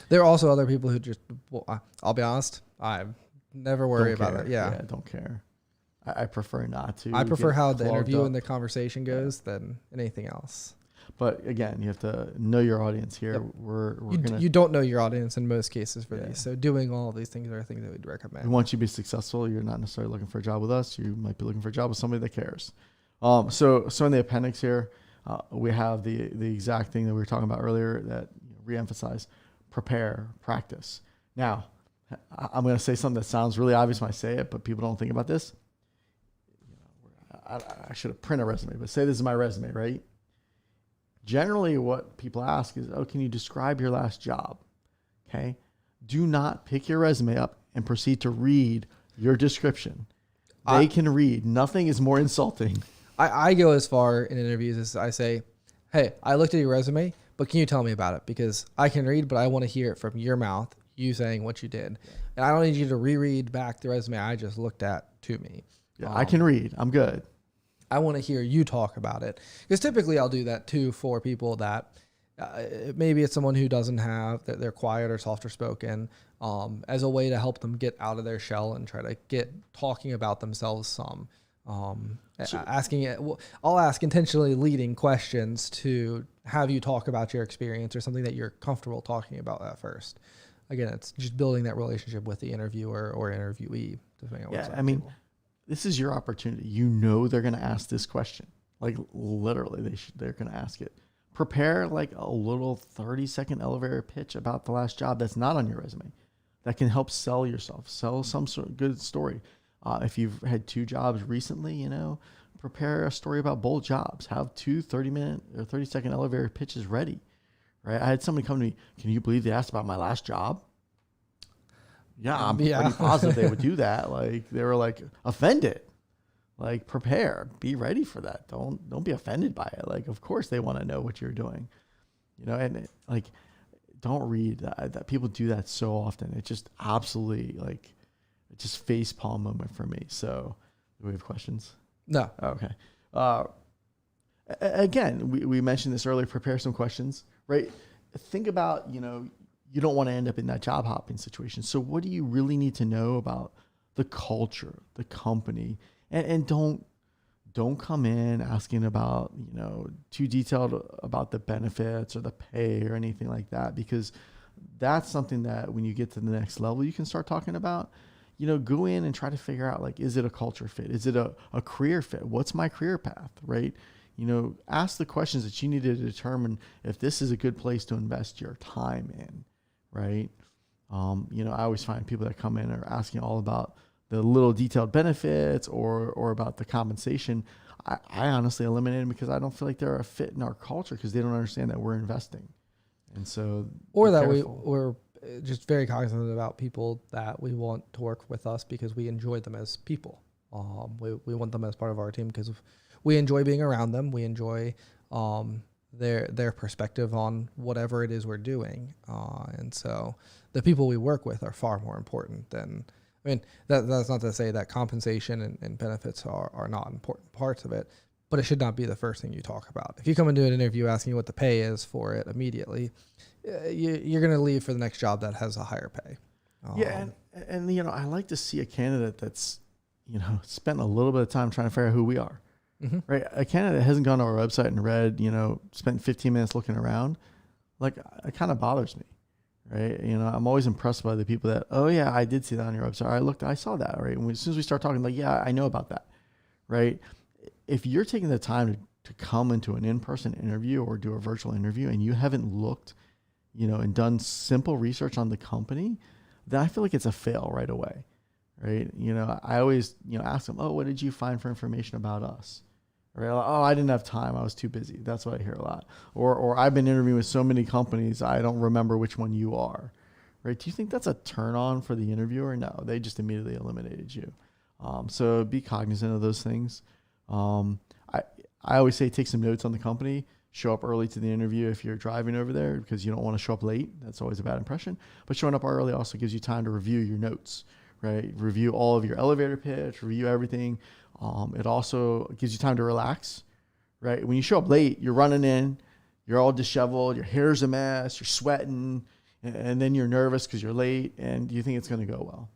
There are also other people who just, I'll be honest, I never worry about it. Yeah, don't care. I prefer not to. I prefer how the interview and the conversation goes than anything else. But again, you have to know your audience here. Yep. You don't know your audience in most cases for these. So doing all of these things are things that we'd recommend. We want you to be successful. You're not necessarily looking for a job with us. You might be looking for a job with somebody that cares. So in the appendix here, we have the exact thing that we were talking about earlier that reemphasize, prepare, practice. Now, I'm going to say something that sounds really obvious when I say it, but people don't think about this. I should have printed a resume, but say this is my resume, right? Generally, what people ask is, can you describe your last job? Okay. Do not pick your resume up and proceed to read your description. They can read. Nothing is more insulting. I go as far in interviews as I say, hey, I looked at your resume, but can you tell me about it? Because I can read, but I want to hear it from your mouth, you saying what you did. Yeah. And I don't need you to reread back the resume I just looked at to me. Yeah, I can read. I'm good. I want to hear you talk about it. Because typically I'll do that too for people that maybe it's someone who doesn't have, that they're quiet or softer spoken, as a way to help them get out of their shell and try to get talking about themselves some. I'll ask intentionally leading questions to have you talk about your experience or something that you're comfortable talking about at first. Again, it's just building that relationship with the interviewer or interviewee. Depending on I mean, this is your opportunity. You know they're going to ask this question. Like literally, they're going to ask it. Prepare like a little 30-second elevator pitch about the last job that's not on your resume that can help sell yourself, sell some sort of good story. If you've had 2 jobs recently, you know, prepare a story about both jobs. Have 2 30-minute or 30-second elevator pitches ready, right? I had somebody come to me, can you believe they asked about my last job? Yeah, I'm pretty positive they would do that. Like they were like offended. Like prepare, be ready for that. Don't be offended by it. Like of course they want to know what you're doing, you know. And like don't read that. People do that so often. It just absolutely like it just face palm moment for me. So do we have questions? No. Okay. Again, we mentioned this earlier. Prepare some questions, right? Think about, you know, you don't want to end up in that job hopping situation. So what do you really need to know about the culture, the company? And don't come in asking about, you know, too detailed about the benefits or the pay or anything like that, because that's something that when you get to the next level, you can start talking about. You know, go in and try to figure out, like, is it a culture fit? Is it a career fit? What's my career path, right? You know, ask the questions that you need to determine if this is a good place to invest your time in, right? You know, I always find people that come in are asking all about the little detailed benefits or about the compensation. I honestly eliminate them because I don't feel like they're a fit in our culture because they don't understand that we're investing. And so, or that we're just very cognizant about people that we want to work with us because we enjoy them as people. We want them as part of our team because we enjoy being around them. We enjoy their perspective on whatever it is we're doing. And so the people we work with are far more important than, I mean, that's not to say that compensation and benefits are not important parts of it, but it should not be the first thing you talk about. If you come into an interview asking what the pay is for it immediately, you're going to leave for the next job that has a higher pay. Yeah. And, you know, I like to see a candidate that's, you know, spent a little bit of time trying to figure out who we are, right? A candidate that hasn't gone to our website and read, you know, spent 15 minutes looking around. Like it kind of bothers me. Right. You know, I'm always impressed by the people that, oh yeah, I did see that on your website. I saw that. Right. And as soon as we start talking, like, yeah, I know about that. Right. If you're taking the time to come into an in-person interview or do a virtual interview and you haven't looked, you know, and done simple research on the company, then I feel like it's a fail right away. Right. You know, I always, you know, ask them, oh, what did you find for information about us? Right? Like, oh, I didn't have time. I was too busy. That's what I hear a lot. Or I've been interviewing with so many companies, I don't remember which one you are. Right? Do you think that's a turn on for the interviewer? No, they just immediately eliminated you. So be cognizant of those things. I always say take some notes on the company. Show up early to the interview if you're driving over there because you don't want to show up late. That's always a bad impression. But showing up early also gives you time to review your notes. Right? Review all of your elevator pitch. Review everything. It also gives you time to relax, right? When you show up late, you're running in, you're all disheveled, your hair's a mess, you're sweating, and then you're nervous because you're late, and you think it's going to go well.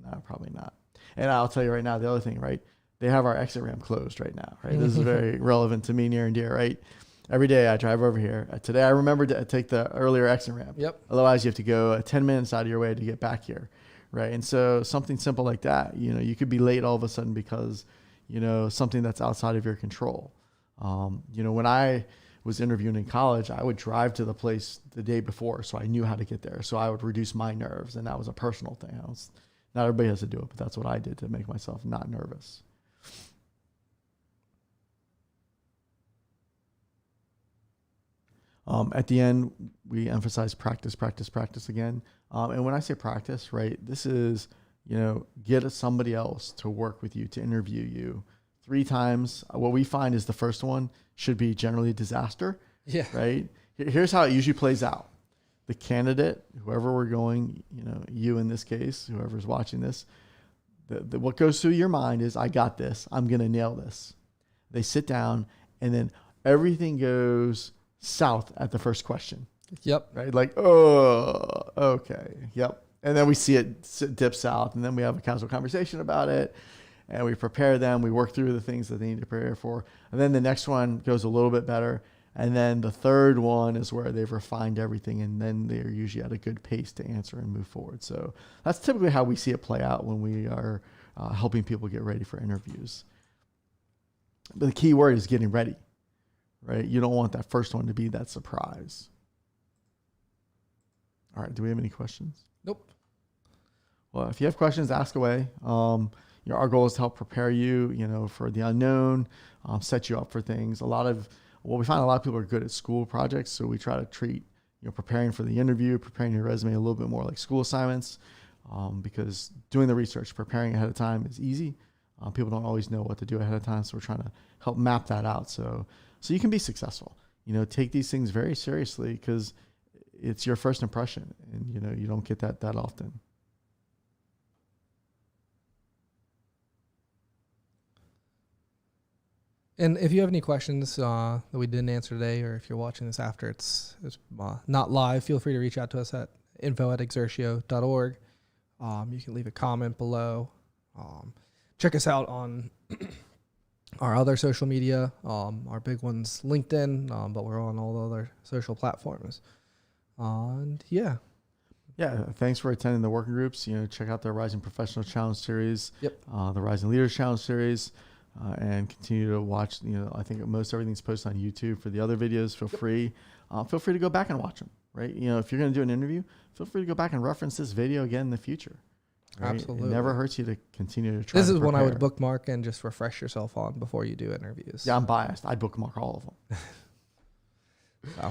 No, probably not. And I'll tell you right now, the other thing, right? They have our exit ramp closed right now, right? This is very relevant to me, near and dear, right? Every day I drive over here. Today I remembered to take the earlier exit ramp. Yep. Otherwise, you have to go 10 minutes out of your way to get back here. Right. And so something simple like that, you know, you could be late all of a sudden because, you know, something that's outside of your control. You know, when I was interviewing in college, I would drive to the place the day before so I knew how to get there. So I would reduce my nerves. And that was a personal thing. Not everybody has to do it, but that's what I did to make myself not nervous. At the end, we emphasize practice again. And when I say practice, right, this is, you know, get somebody else to work with you, to interview you 3 times. What we find is the first one should be generally a disaster. Yeah. Right. Here's how it usually plays out. The candidate, whoever we're going, you know, you in this case, whoever's watching this, what goes through your mind is, I got this. I'm going to nail this. They sit down and then everything goes south at the first question. Yep. Right. Like, oh, okay. Yep. And then we see it dip south and then we have a casual conversation about it and we prepare them. We work through the things that they need to prepare for. And then the next one goes a little bit better. And then the third one is where they've refined everything, and then they're usually at a good pace to answer and move forward. So that's typically how we see it play out when we are helping people get ready for interviews. But the key word is getting ready, right? You don't want that first one to be that surprise. All right. Do we have any questions? Nope. Well, if you have questions, ask away. Our goal is to help prepare you, for the unknown, set you up for things. We find a lot of people are good at school projects, so we try to treat, preparing for the interview, preparing your resume a little bit more like school assignments, because doing the research, preparing ahead of time is easy. People don't always know what to do ahead of time, so we're trying to help map that out so you can be successful. Take these things very seriously because it's your first impression, and you don't get that often. And if you have any questions that we didn't answer today, or if you're watching this after it's not live, feel free to reach out to us at info@exerceo.org. You can leave a comment below. Check us out on our other social media. Our big one's LinkedIn, but we're on all the other social platforms. And yeah. Yeah, thanks for attending the working groups. Check out the Rising Professional Challenge Series, Yep. The Rising Leaders Challenge Series. And continue to watch. I think most everything's posted on YouTube. For the other videos, feel free to go back and watch them. Right? If you're going to do an interview, feel free to go back and reference this video again in the future. Right? Absolutely, it never hurts you to continue to try. This to is one I prepare. would bookmark and just refresh yourself on before you do interviews. Yeah, I'm biased. I'd bookmark all of them. Wow.